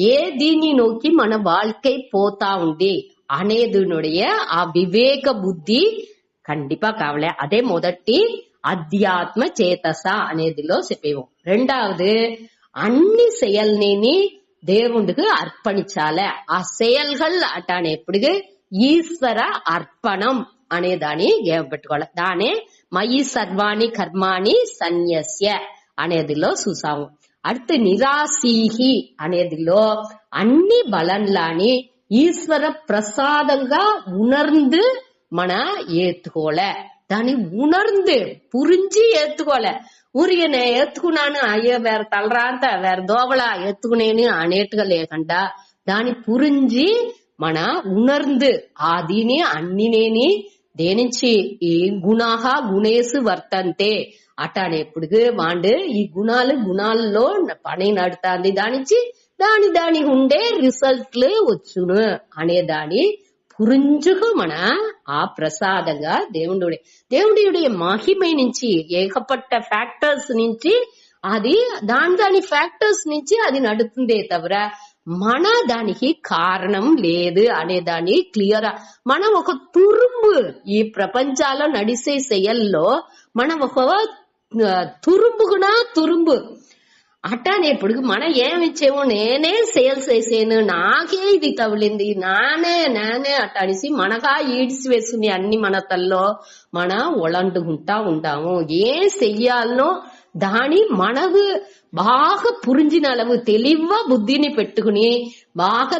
ఏ దీన్ని నోకి మన வாழ்க்கை పోతా ఉంది అనేదినుடைய ఆ వివేక బుద్ధి కండిపా కావలే. అదే మొదటి అధ్యాత్మ చేతస అనేదిలో చెప్పేవు. రెండవది అన్ని செயல்ని దేవుడికి అర్పణించాలి. ఆ செயல்கள் అటానే ఎప్పుడు ఈశ్వర అర్పణం అనే దాన్ని పెట్టుకోవాలి. దానే మయి సర్వాణి కర్మాణి సన్యస్య అనేదిలో చూసాము. அடுத்து నిరాశీహి అనేదిలో అన్ని బలంలాని ఈశ్వర ప్రసాదంగా ఉணர்ந்து మన ఏత్తుకోలే. దాన్ని ఉணர்ந்து పురించి ఏత్తుకోలే. ఊరికే నేను ఎత్తుకున్నాను అయ్యో వేరే తలరాంత వేరే దోవలా ఎత్తుకునేని అనేట్టుగా లేకుండా దాని పురించి మన ఉణర్ந்து ఆదిని అన్నినేని దేనించి ఈ గుణాహ గుణేసు వర్తంతే అటానేప్పుడు వాండు ఈ గుణాలలో పని నడుతుంది దానించి దాని ఉండే రిజల్ట్లు వచ్చును అనే దాని పురించుకు మన ఆ ప్రసాదంగా దేవుడి మహిమై నుంచి ఏకపట్ట ఫ్యాక్టర్స్ నుంచి అది దాని ఫ్యాక్టర్స్ నుంచి అది నడుతుందే తవిర మన దానికి కారణం లేదు అనే దాన్ని క్లియర్. మనం ఒక తురుంబు ఈ ప్రపంచాల్లో నడిసే செயల్లో మనం ఒక తురుంబు అట్టానేప్పుడు మనం ఏమిచ్చేమో నేనే సేల్స్ వేసాను నాకే ఇది తగిలింది నానే అట్టనిసి మనగా ఈడ్చి వేసుకుని అన్ని మన తల్లో మన ఒళంటుకుంటా ఉంటాము. ఏం చెయ్యాలనో దాని మనకు బాగా పురించిన అలవు తెలివ బుద్ధిని పెట్టుకుని బాగా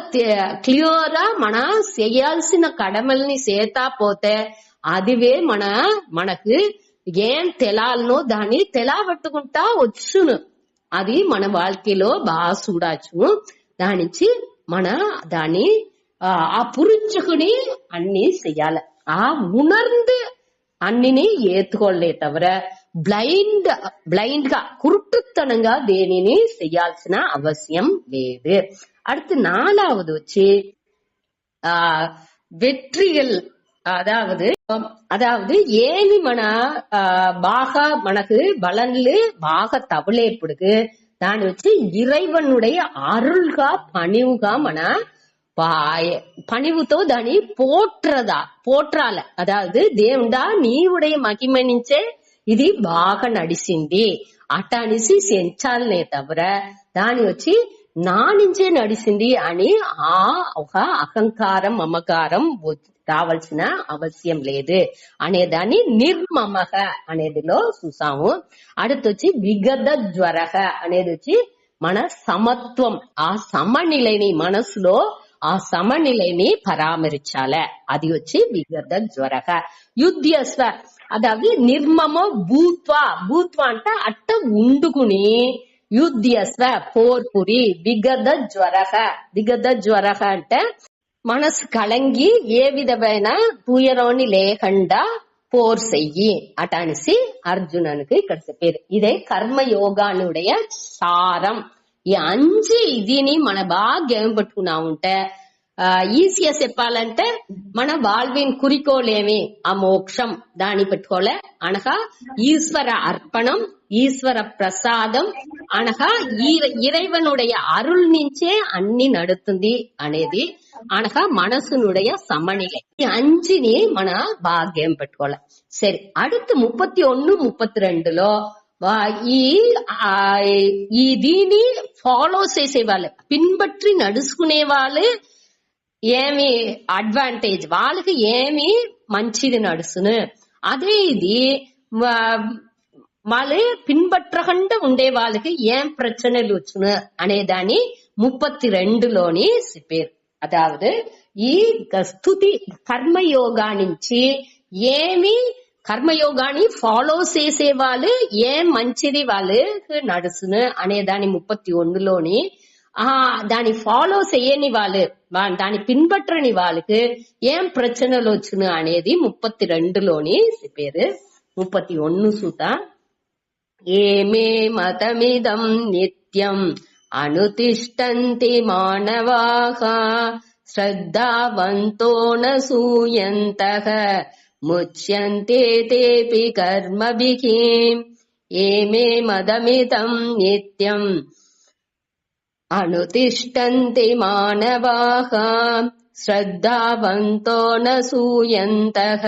క్లియరా మన చేయాల్సిన కడమల్ని చేతా పోతే అదివే మనకు ఏం తెలాలనో దాన్ని తెలాబెట్టుకుంటా వచ్చును. అది మన வாழ்க்கைలో బాగా చూడచ్చు. దానించి మన దాన్ని ఆ పురించుకుని అన్ని చెయ్యాలి. ఆ ఉణర్ந்து అన్నిని ఏత్తుకోలే తవర బ్లైండ్ గా కురుట్టుతనంగా దేనిని చెయ్యాల్సిన అవసరం లేదు. அடுத்து 4வது వచ్చి வெற்றிகள் அதாவது ஏனி మన బాగా మనకు బలంలు బాగా తవలేప్పుడు దాని వచ్చి ఇறைவனுடைய అరుள்గా పణివుగా మన పణివుతో దాన్ని పోట్రాల. అదావదు దేవుడా నీవుடைய మహిమ నుంచే ఇది బాగా నడిచింది అట్టనిసి సెంచాలనే తవర దాని వచ్చి నా నుంచే నడిచింది అని ఒక అహంకారం మమకారం రావాల్సిన అవసరం లేదు అనేదాన్ని నిర్మమహ అనేదిలో చూసాము. அடுத்து విగద జ్వరహ అనేది వచ్చి మన సమత్వం ఆ సమనిலைని మనసులో ఆ సమనిலைని పరామర్చాలి. అది వచ్చి విగద జ్వరహ. యుధ్యస్వ అదాவது నిర్మమో భూత్వా అంటే అట్ట ఉండుకుని యుధ్యస్వ పోర్పురి విగద జ్వరహ అంటే మనసు కలంగి ఏ విధమైన తూయరోని లేకుండా போர் செய்யி అటనిసి అర్జునனுக்கு ఇక్కడ చెప్పారు. ఇదే కర్మయోగానుடைய సారం. ఈ 5 ఇదిని మన బాగా ఏం పట్టుకున్నా ఉంటే ఈజీగా చెప్పాలంటే మన வாழ்வின் குறிக்கோளேమి ఆ మోక్షం దాని పెట్టుకోలే అనగా ఈశ్వర అర్పణం, ఈశ్వర ప్రసాదం అనగా ఇறைவனுடைய అరుள் నుంచే అన్ని నడుతుంది అనేది అనగా మనసునుடைய సమநிலை. ఈ 5ని మన భాగ్యం పెట్టుకోవాలి. సరే, அடுத்து 31, 32లో ఈ దీని ఫాలో చేసే వాళ్ళు, పిన్బట్టి నడుచుకునే వాళ్ళు ఏమి అడ్వాంటేజ్, వాళ్ళకి ఏమి మంచిది నడుచును, అదే ఇది వాళ్ళు పిన్బట్టకుండా ఉండే వాళ్ళకి ఏం ప్రచనలు వచ్చును అనేదాన్ని 32లోని చెప్పారు. అదావదు ఈ స్తుతి కర్మయోగా నుంచి ఏమి కర్మయోగాన్ని ఫాలో చేసే వాళ్ళు ఏం మంచిది వాళ్ళకి నడుచును అనేదాన్ని 31లోని దాని ఫాలో చేయని వాళ్ళు, దాని పిన్బట్టని వాళ్ళకి ఏం ప్రచనలు వచ్చును అనేది 32లోని చెప్పారు. 31 సూత ఏమే మతమిదం నిత్యం అనుతిష్టంతి మానవాః శ్రద్ధావంతో నూయంతః ముచ్యంతే తేపి కర్మభిః. ఏమే మదమిదం నిత్యం అనుతిష్టంతి మానవాః శ్రద్ధావంతో నూయంతః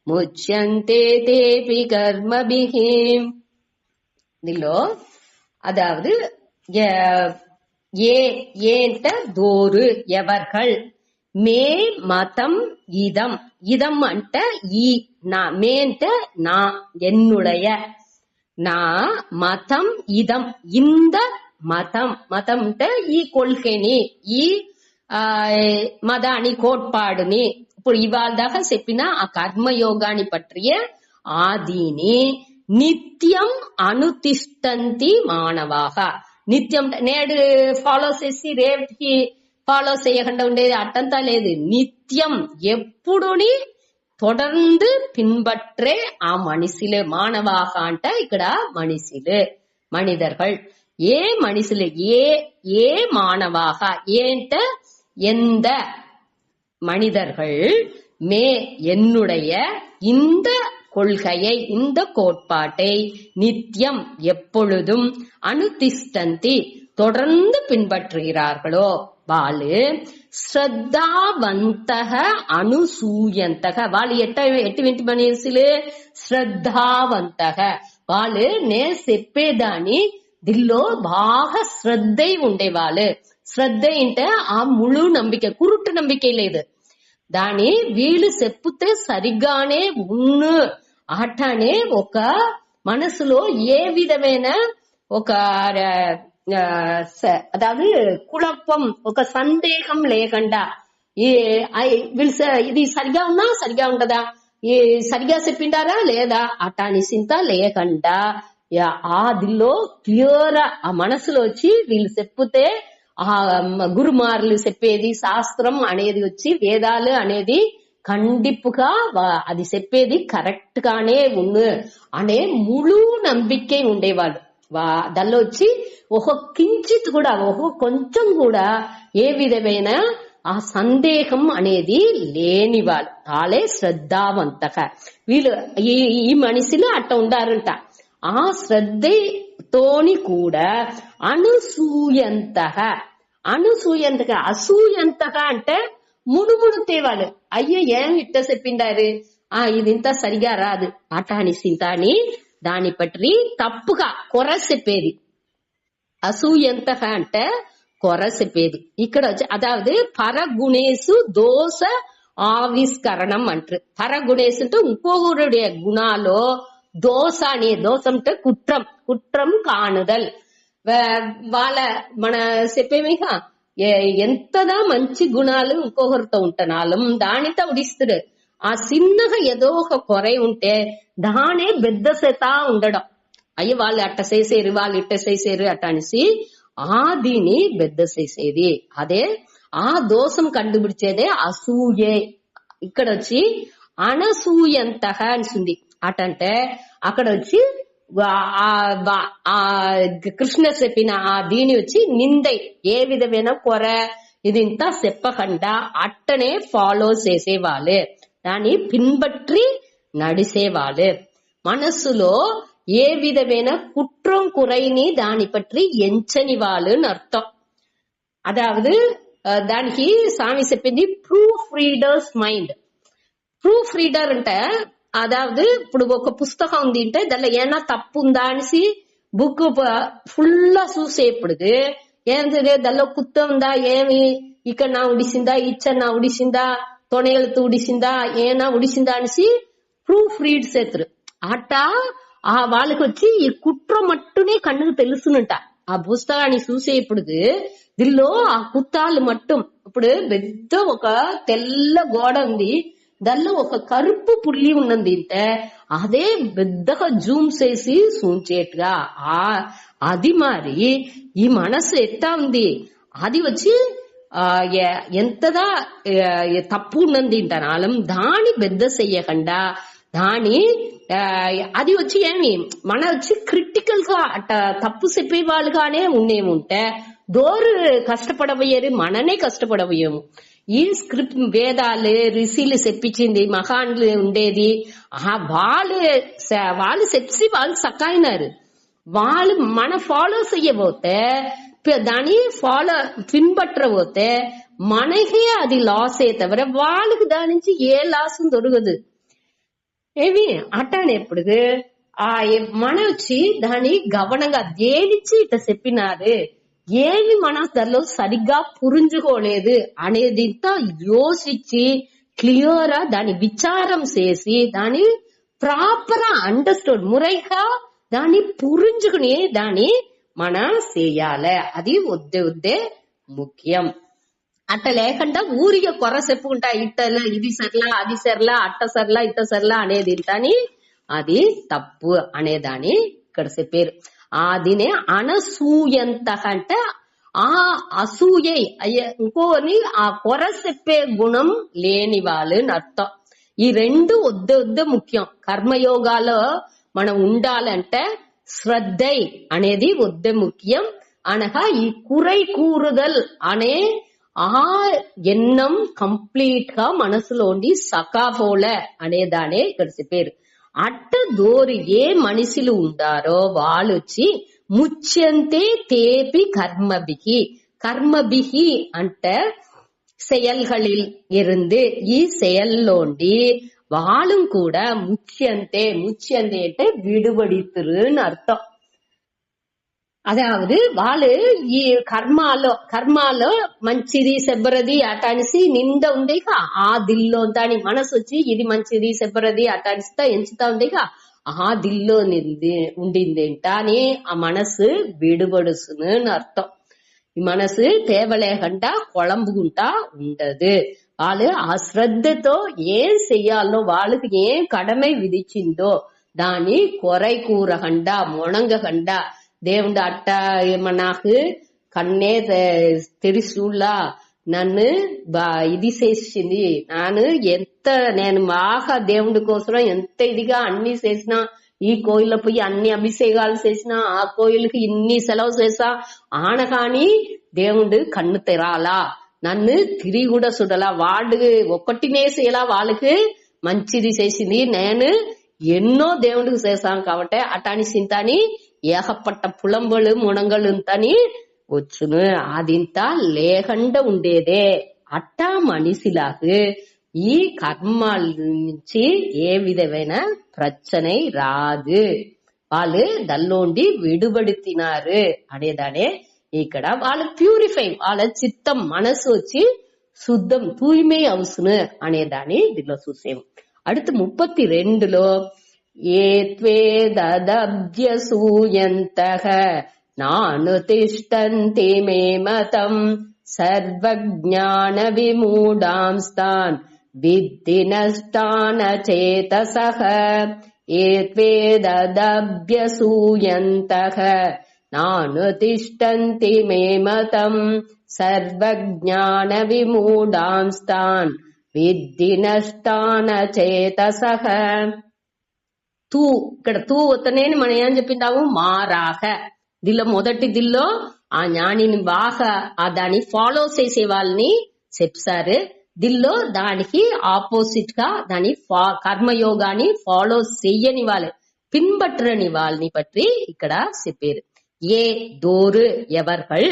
ముచ్యంతే తేపి కర్మభిః. దీనిలో அதாவது ஏன்ட்ட தோறு எவர்கள், மே மதம் இதம், இதம் அன்ட்ட ஈ நான், மேன்ட்ட நான் என்னுடைய, நான் மதம் இதம் இந்த மதம், மதம்ட்ட ஈ கொள்கைனி, ஈ மதானி கோட்பாடுனி, ఇప్పుడు ఇవాళ చెప్పిన ఆ కర్మయోగాన్ని పట్టియ ఆదిని నిత్యం అనుతిష్టంతి మానవాః. నిత్యం నేడు ఫాలో చేసి రేపటికి ఫాలో చేయకుండా ఉండేది అట్టంతా లేదు. నిత్యం ఎప్పుడుని தொடர்ந்து பின்பற்றே ఆ మనిషిలే. మానవాః అంటే ఇక్కడ మనిషిలే, మనిదர்கள். ఏ మనిషిలే, ఏ మానవాః ఏంట எந்த மனிதர்கள் மே என்னுடைய இந்த கொள்கையை, இந்த கோட்பாட்டை நித்தியம் எப்பொழுதும் அனுதிஷ்டந்தி தொடர்ந்து பின்பற்றுகிறார்களோ வாளு ஸ்ரத்தாவந்தக அனுசூயந்தக. వాళ్ళు ఎటువంటి మనుషులు? శ్రద్ధావంతக. వాళ్ళు నే చెప్పేదాన్ని దిల్లో బాగా శ్రద్ధై ఉండేవాళ్ళు. శ్రద్ధ అంటే ఆ ముళ్ళు నమ్మిక, కురుట్టు నమ్మిక లేదు. దాని వీళ్ళు చెప్పుతే సరిగ్గానే ఉన్ను ఆటనే ఒక మనసులో ఏ విధమైన ఒక అదాவது కుழப்பం, ఒక సందేహం లేకుండా వీళ్ళు ఇది సరిగా ఉన్నా సరిగా ఉండదా, సరిగా చెప్పిండారా లేదా అటాని చింత లేకుండా ఆదిలో క్లియర్ ఆ మనసులో వచ్చి వీళ్ళు చెప్పుతే ఆ గురుమార్లు చెప్పేది శాస్త్రం అనేది వచ్చి వేదాలు అనేది కండిపుగా అది చెప్పేది కరెక్ట్ గానే ఉన్ను అనే ముళు నంబికే ఉండేవాళ్ళు. దానిలో వచ్చి ఒక కించిత్ కూడా, ఒక కొంచెం కూడా ఏ విధమైన ఆ సందేహం అనేది లేని వాళ్ళు వాళ్ళే శ్రద్ధావంతక. వీళ్ళు ఈ మనిషిలో అట్ట ఉండారంట. ఆ శ్రద్ధతోని కూడా అనసూయంతగా, అనసూయంతగా, అసూయంతగా అంటే మునుమునుతేవాళ్ళు. అయ్యో ఏం ఇట్ట చెప్పిండారు, ఇదింత సరిగా రాదు అటాని సింతాని దాని పట్టి తప్పుగా కొర చెప్పేది. అసూయంతగా అంటే కొర చెప్పేది. ఇక్కడ వచ్చి అదాவது పరగుణేసు దోష ఆవిష్కరణం అంటారు. పరగుణేసు అంటే ఇంకొకరుடைய గుణాలో దోషాని, దోషం అంటే కుట్రం, కుట్రం కానుదల్. వాళ్ళ మన చెప్పేమిగా ఎంతదా మంచి గుణాలు ఇంకొకరితో ఉంటున్నాం దానితో ఉడిస్తుడు. ఆ చిన్నగా ఏదో ఒక కొర ఉంటే దానే పెద్ద చేతా ఉండడం. అయ్యి వాళ్ళు అట్ట చేసేరు, వాళ్ళు ఇట్ట చేసేరు అట్ట అనేసి ఆదిని పెద్ద చేసేది. అదే ఆ దోషం కண்டுபிడిచేదే అసూయే. ఇక్కడ వచ్చి అనసూయంతః అనిసింది అటంటే అక్కడ వచ్చి కృష్ణ చెప్పిన ఆ దీని వచ్చి నిందై ఏ విధమైన కొర ఇదింత చెప్పకుండా అట్టనే ఫాలో చేసేవాళ్ళు, దాన్ని పిன்பற்றி నడిసేవాళ్ళు. మనస్సులో ఏ విధమైన కుట్రం కురైని దాని పற்றி ఎంచని వాళ్ళు అర్థం. అదావదు దానికి స్వామి చెప్పింది proof readers mind. Proof reader అంటే అదావదు ఇప్పుడు ఒక పుస్తకం ఉంది అంటే దానిలో ఏమైనా తప్పు ఉందా అనేసి బుక్ ఫుల్ చూసేప్పుడు ఏంటి దానిలో కుత్త ఉందా, ఏమి ఇక్కడ నా ఉడిసిందా, ఇచ్చన్నా ఉడిసిందా, తొణెలతో ఉడిసిందా, ఏనా ఉడిసిందా అనేసి ప్రూఫ్ రీడ్ చేతురు. అట్ట ఆ వాళ్ళకి వచ్చి ఈ కుట్ర మట్టునే కన్నుకు తెలుసునంట. ఆ పుస్తకాన్ని చూసేప్పుడు దీనిలో ఆ కుత్తాలు మట్టం ఇప్పుడు పెద్ద ఒక తెల్ల గోడ ఉంది, దానిలో ఒక కరుపు పుల్లి ఉన్నది అంటే అదే పెద్దగా జూమ్ చేసి చూచేట్టుగా అది మరి ఈ మనసు ఎట్టా ఉంది, అది వచ్చి ఎంతగా తప్పు ఉన్నది అంటారు. దాని పెద్ద చెయ్యకుండా దాని అది వచ్చి ఏమి మన వచ్చి క్రిటికల్ గా అట్ట తప్పు చెప్పే వాళ్ళుగానే ఉండేముంటే డోరు కష్టపడబోయేది మననే కష్టపడబోయేము. ఈ స్క్రిప్ట్ వేదాలు రిషిలు చెప్పించింది మహాన్లు ఉండేది వాళ్ళు చెప్పి వాళ్ళు సకాయినారు. వాళ్ళు మన ఫాలో చెయ్యబోతే దాని ఫాలో పిன்பற்றబోతే మనకే అది లాసే తవిర వాళ్ళకి దాని నుంచి ఏ లాస్ దొరకదు. ఏమి అట్టనేప్పుడు మన వచ్చి దాని గవనంగా దేనిచ్చి ఇట చెప్పినారు, ఏమి మన దానిలో సరిగ్గా పురించుకోలేదు అనేదింతా యోచించి క్లియర్ దాని విచారం చేసి దాని ప్రాపర్ అండర్స్టూడ్ మురైగా దాన్ని పురించుకుని దాన్ని మన చేయాలి. అది వద్దే ముఖ్యం. అట్ట లేకుండా ఊరిగా కొర చెప్పుకుంటా ఇట్టలా ఇది సర్లా అది సర్లా అట్ట సర్లా ఇట్ట సర్లా అనేది ఇంతని అది తప్పు అనేదాన్ని ఇక్కడ చెప్పారు. అదినే అనసూయంత అంటే ఆ అసూయ ఇంకోని ఆ కొర చెప్పే గుణం లేని వాళ్ళు అర్థం. ఈ రెండు వద్ద ముఖ్యం. కర్మయోగాలో మనం ఉండాలంటే శ్రద్ధై అనేది వద్ద ముఖ్యం అనగా ఈ కురై కూరుదల్ అనే ఆ ఎన్నం కంప్లీట్ గా మనసులోండి సకాపోల అనేదానే ఇక్కడ చెప్పారు. అట్ట దోరి ఏ మనిషిలు ఉండారో వాళ్ళు వచ్చి ముచ్యంతే తేపి కర్మభిహి. కర్మభిహి అంటే செயல்களில் இருந்து ఈ செயல்லோண்டி వాళ్ళు కూడా ముచ్యంతే అంటే విడుబడితురుని అర్థం. అదావదు వాళ్ళు ఈ కర్మాలో మంచిది సెబ్బరది అటానిసి నింద ఉంది ఆ దిల్లో దాని మనసు వచ్చి ఇది మంచిది సెబ్బరది అటానిస్తా ఎంచుతా ఉంది ఆ దిల్లో ఉండిందేంట అని ఆ మనసు విడుబడుసును అర్థం. ఈ మనసు తేవలేకుండా కొళంబుకుంటా ఉండదు. వాళ్ళు ఆ శ్రద్ధతో ఏం చెయ్యాలో వాళ్ళకి ఏం కడமை విధించిందో దాన్ని కొరై కూరకుండా మొణంగకుండా దేవుడు అట్ట నాకు కన్నే తెరిసూళ్ళ నన్ను ఇది చేసింది, నేను బాగా దేవుడి కోసం ఎంత ఇదిగా అన్ని చేసినా, ఈ కోయిల్లో పోయి అన్ని అభిషేకాలు చేసినా, ఆ కోయిలకి ఇన్ని సెలవు చేసా ఆన కాని దేవుడు కన్ను తెరాలా, నన్ను తిరిగి కూడా చూడాలా, వాళ్ళు ఒక్కటినేసేలా వాళ్ళకి మంచిది చేసింది, నేను ఎన్నో దేవుడికి చేశాను కాబట్టి అటాని సింతాని ఏకపట్ట పులంబలు ముణంగలు తని వచ్చును. అదింత లేకుండా ఉండేదే. అట్టా మనిషిలాగా ఈ కర్మాల నుంచి ఏ విధమైన ప్రచனை రాదు. వాళ్ళు దల్లోండి విడుబడుతున్నారు అనేదానే ఇక్కడ వాళ్ళు ప్యూరిఫై, వాళ్ళ చిత్తం మనసు వచ్చి శుద్ధం తూய்மை అవుసును అనేదాన్ని దీనిలో చూసాము. அடுத்து 32లో ఏత్వేదబ్ధ్యసూయంతః నానుతిష్టంతి మే మతం సర్వజ్ఞాన విమూఢాంస్తాన్ విద్ధి నష్టాన చేతసః. ఏత్వేదబ్ధ్యసూయంతః నానుతిష్టంతి మే మతం సర్వజ్ఞాన విమూఢాంస్తాన్ విద్ధి నష్టాన చేతసః. తూ ఇక్కడ తూ వతనేని మనం ఏం చెప్పిందాము మారాక. దీనిలో మొదటి దిల్లో ఆ జ్ఞానిని బాగా దాన్ని ఫాలో చేసే వాళ్ళని చెప్తారు. దీనిలో దానికి ఆపోజిట్ గా దాని కర్మయోగాన్ని ఫాలో చెయ్యని వాళ్ళు పిன்பற்றని వాళ్ళని పట్టి ఇక్కడ చెప్పారు. ఏ దోరు ఎవర్கள்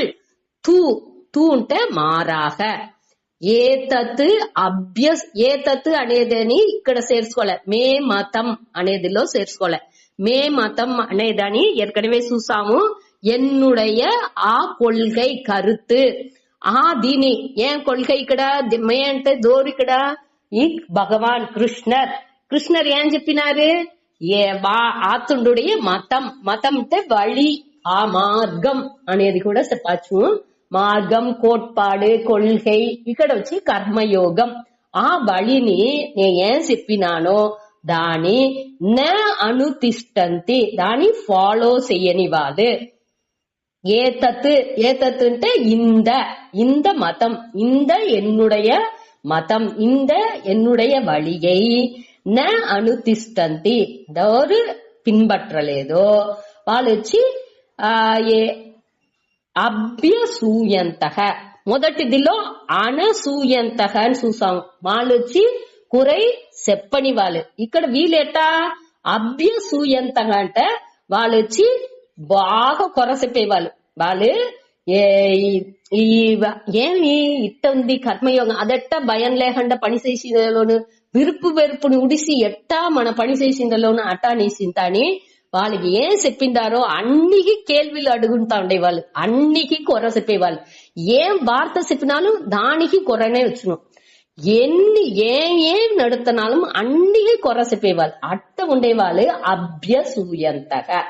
తూ తూ అంటే మారాక. ఏతత్ ఏతత్ అనేదని ఇక్కడ చేర్చుకోలే, మే మతం అనేదిలో చేర్చుకోలే. మే మతం అనేదాన్ని ఏற்கனவே చూసాము. என்னுடைய ఆ కొల్గై కరుతు దీని ఏం కొల్గై ఇక్కడ మే అంటే దోరు ఇక్కడ ఈ భగవాన్ కృష్ణర్ ఏం చెప్పినారు? ఆతుండుடைய మతం. మతం అంటే వళి, ఆ మార్గం అనేది కూడా చెప్పచ్చు. మార్గం, కోట్పాడు, కొల్గై. ఇక్కడ వచ్చి కర్మయోగం. ఆ వళిని నేను ఏం చెప్పినానో దాని న అనుతిష్టంతి, దాని ఫాలో చెయ్యని వాళ్ళు. ஏதத்து ஏதத்துன்ட்டு இந்த மதம், இந்த என்னுடைய மதம், இந்த என்னுடைய வழியை ந அனுதிஷ்டந்தி ஒரு பின்பற்றலேதோ వాళ్ళు వచ్చి అభ్యసూయంతః. మొదటిదిలో అనసూయంతః అని చూసాము. వాళ్ళు వచ్చి కురై చెప్పని వాళ్ళు. ఇక్కడ వీళ్ళెటా అభ్యసూయంతః అంటే వాళ్ళు వచ్చి బాగా కొరసెప్పేవాళ్ళు. వాళ్ళు ఏమి ఇట్ట ఉంది కర్మయోగం, అదెట్ట భయం లేకుండా పని చేసేలోను, విరుపు వెరుపుని ఉడిసి ఎట్టా మన పని చేసిందలోను అట్టా నీసింత అని వాళ్ళకి ఏం చెప్పిండారో అన్నికి కేள்విలు అడుగుతా ఉండేవాళ్ళు. అన్నికి కొర చెప్పేవాళ్ళు. ఏం వార్త చెప్పినాலும் దానికి కొరనే వచ్చును. ఏం నడుతున్నాலும் అన్నికి కొర చెప్పేవాళ్ళు. అట్ట ఉండేవాళ్ళు అభ్యసూయంతగా.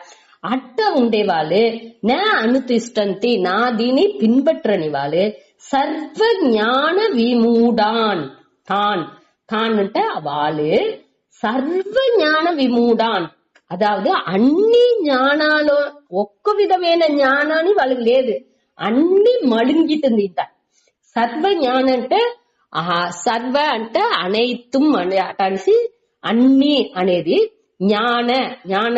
అట్ట ఉండేవాళ్ళు నా అనుతిష్టంతి, నా దీని పిன்பற்றని వాళ్ళు. సర్వజ్ఞాన విమూఢాన్ తాన్ అంటే వాళ్ళు సర్వజ్ఞాన విమూఢాన్, అదావదు అన్ని జ్ఞానాలు ఒక్క విధమైన జ్ఞానాన్ని వాళ్ళకి లేదు, అన్ని మழுங்கிటుంది. ఇంత సర్వ జ్ఞానం అంటే సర్వ అంటే అనైతుం అనేసి అన్ని అనేది జ్ఞాన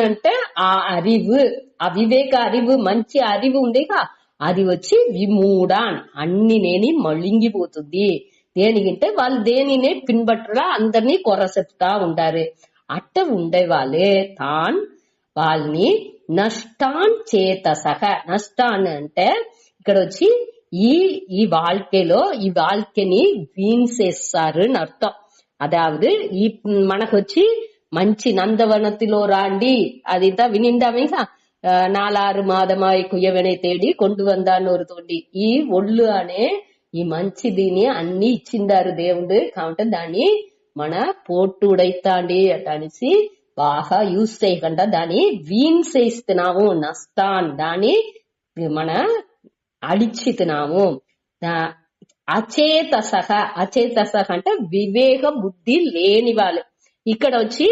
అంటే ఆ அறிவு, ఆ వివేక அறிவு, మంచి அறிவு ఉండేగా అది వచ్చి విమూఢాన్ అన్ని నేని మழுங்கிపోతుంది. దేనికంటే వాళ్ళు దేనినే పిன்பற்றలా అందరినీ కొరసెప్తా ఉండారు. అట్ట ఉండేవాళ్ళే తాన్ వాళ్ళని నష్టాన్ చేతసహ. నష్టాన్ అంటే ఇక్కడ వచ్చి ఈ வாழ்க்கைలో ఈ வாழ்க்கைని వీణ్సేస్తారు అని అర్థం. అదావదు ఈ మనకొచ్చి మంచి నందవనతిలో రాండి అదింతా వినిందామేగా, 4 మాదమాయి కుయ్యవనే తేడి కొండు వందాన్నోరు తోండి. ఈ ఒళ్ళు అనే ఈ మంచి దీని అన్ని ఇచ్చిందారు దేవుడు. కాబట్టి దాన్ని మన పోట్టు ఉడైతాండి అట అనేసి బాగా యూజ్ చేయకుండా దాన్ని వీణ్సేస్తున్నాము. నష్టాన్ దాన్ని మన అడిచితున్నాము. అచేతసహ అంటే వివేక బుద్ధి లేని వాళ్ళు. ఇక్కడ వచ్చి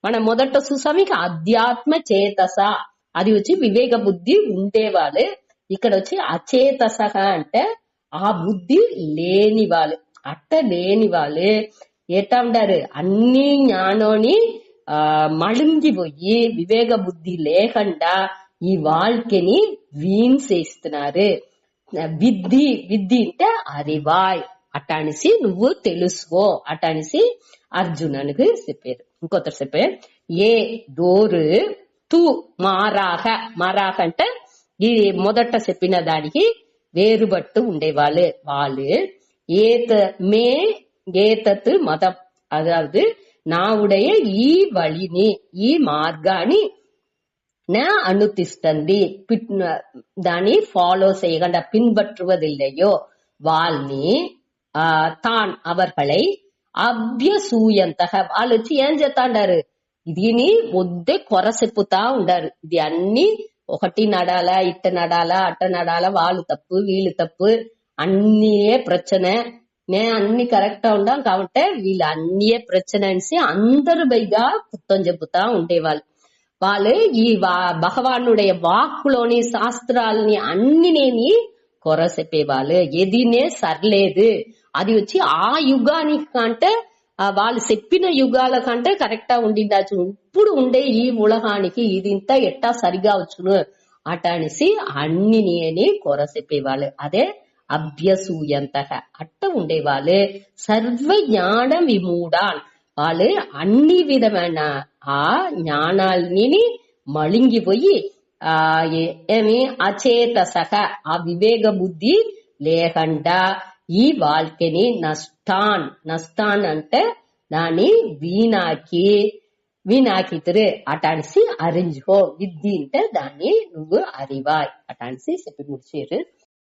మన మొదట చూసామిక అధ్యాత్మ చేతస, అది వచ్చి వివేక బుద్ధి ఉండేవాళ్ళు. ఇక్కడ వచ్చి అచేతసహ అంటే ఆ బుద్ధి లేని వాళ్ళు. అట్ట లేని వాళ్ళు ఎట్లా ఉంటారు? అన్ని జ్ఞానాన్ని మழுங்கிపోయి వివేక బుద్ధి లేకుండా ఈ வாழ்க்கைని వీణ్సేస్తున్నారు. విద్ధి అంటే అరివాయ్ అటానిసి నువ్వు తెలుసుకో అటానిసి అర్జునునికి చెప్పారు. ఇంకొక చెప్పారు ఏ దోరు తూ మారాక అంటే ఈ మొదట చెప్పిన దానికి వేరుబట్టు ఉండేవాళ్ళు. వాళ్ళు ఏతత్ మతం, అదావదు నా ఉடைய ఈ వழிని ఈ మార్గాన్ని నా అనుతిష్టంది దాన్ని ఫాలో చేయకుండా పిன்பற்றுவதில்லையோ వాళ్ళని తాన్ అవర్களை అభ్యసూయంతః వాళ్ళు వచ్చి ఏం చేస్తాండారు? దీని వద్దే కొర చెప్పుతా ఉండారు. ఇది అన్ని ఒకటి నడాలా, ఇట్ట నడాలా, అట్ట నడాలా, వాళ్ళు తప్పు వీళ్ళు తప్పు, అన్నియే ప్రచனை, నేను అన్ని కరెక్టా ఉండాం కాబట్టి వీళ్ళు అన్నియే ప్రచனை అనేసి అందరు పైగా కుత్తం చెప్పుతా ఉండేవాళ్ళు. వాళ్ళు ఈ భగవానుடைய వాక్కులోని శాస్త్రాలని అన్నినేని కొర చెప్పేవాళ్ళు ఎదినే సర్లేదు అది వచ్చి ఆ యుగానికి కంటే వాళ్ళు చెప్పిన యుగాల కంటే కరెక్టా ఉండిందాచు ఇప్పుడు ఉండే ఈ ఉలహానికి ఇది ఇంత ఎట్టా సరిగా వచ్చును అట అనేసి అన్నిని అని కొర చెప్పేవాళ్ళు అదే అభ్యసూయంతక అట్ట ఉండేవాళ్ళు సర్వ జ్ఞాన విమూఢాన్ వాళ్ళు అన్ని విధమైన ఆ జ్ఞానాల్ని మళింగిపోయి ఏమి అచేతసక ఆ వివేక బుద్ధి లేకుండా ఈ வாழ்க்கைని నష్టాన్ అంటే దాన్ని వీణాకితురు అటాన్సి అరించుకో విద్య అంటే దాన్ని నువ్వు అరివాయ్ అటాన్సి చెప్పి ముడిచారు.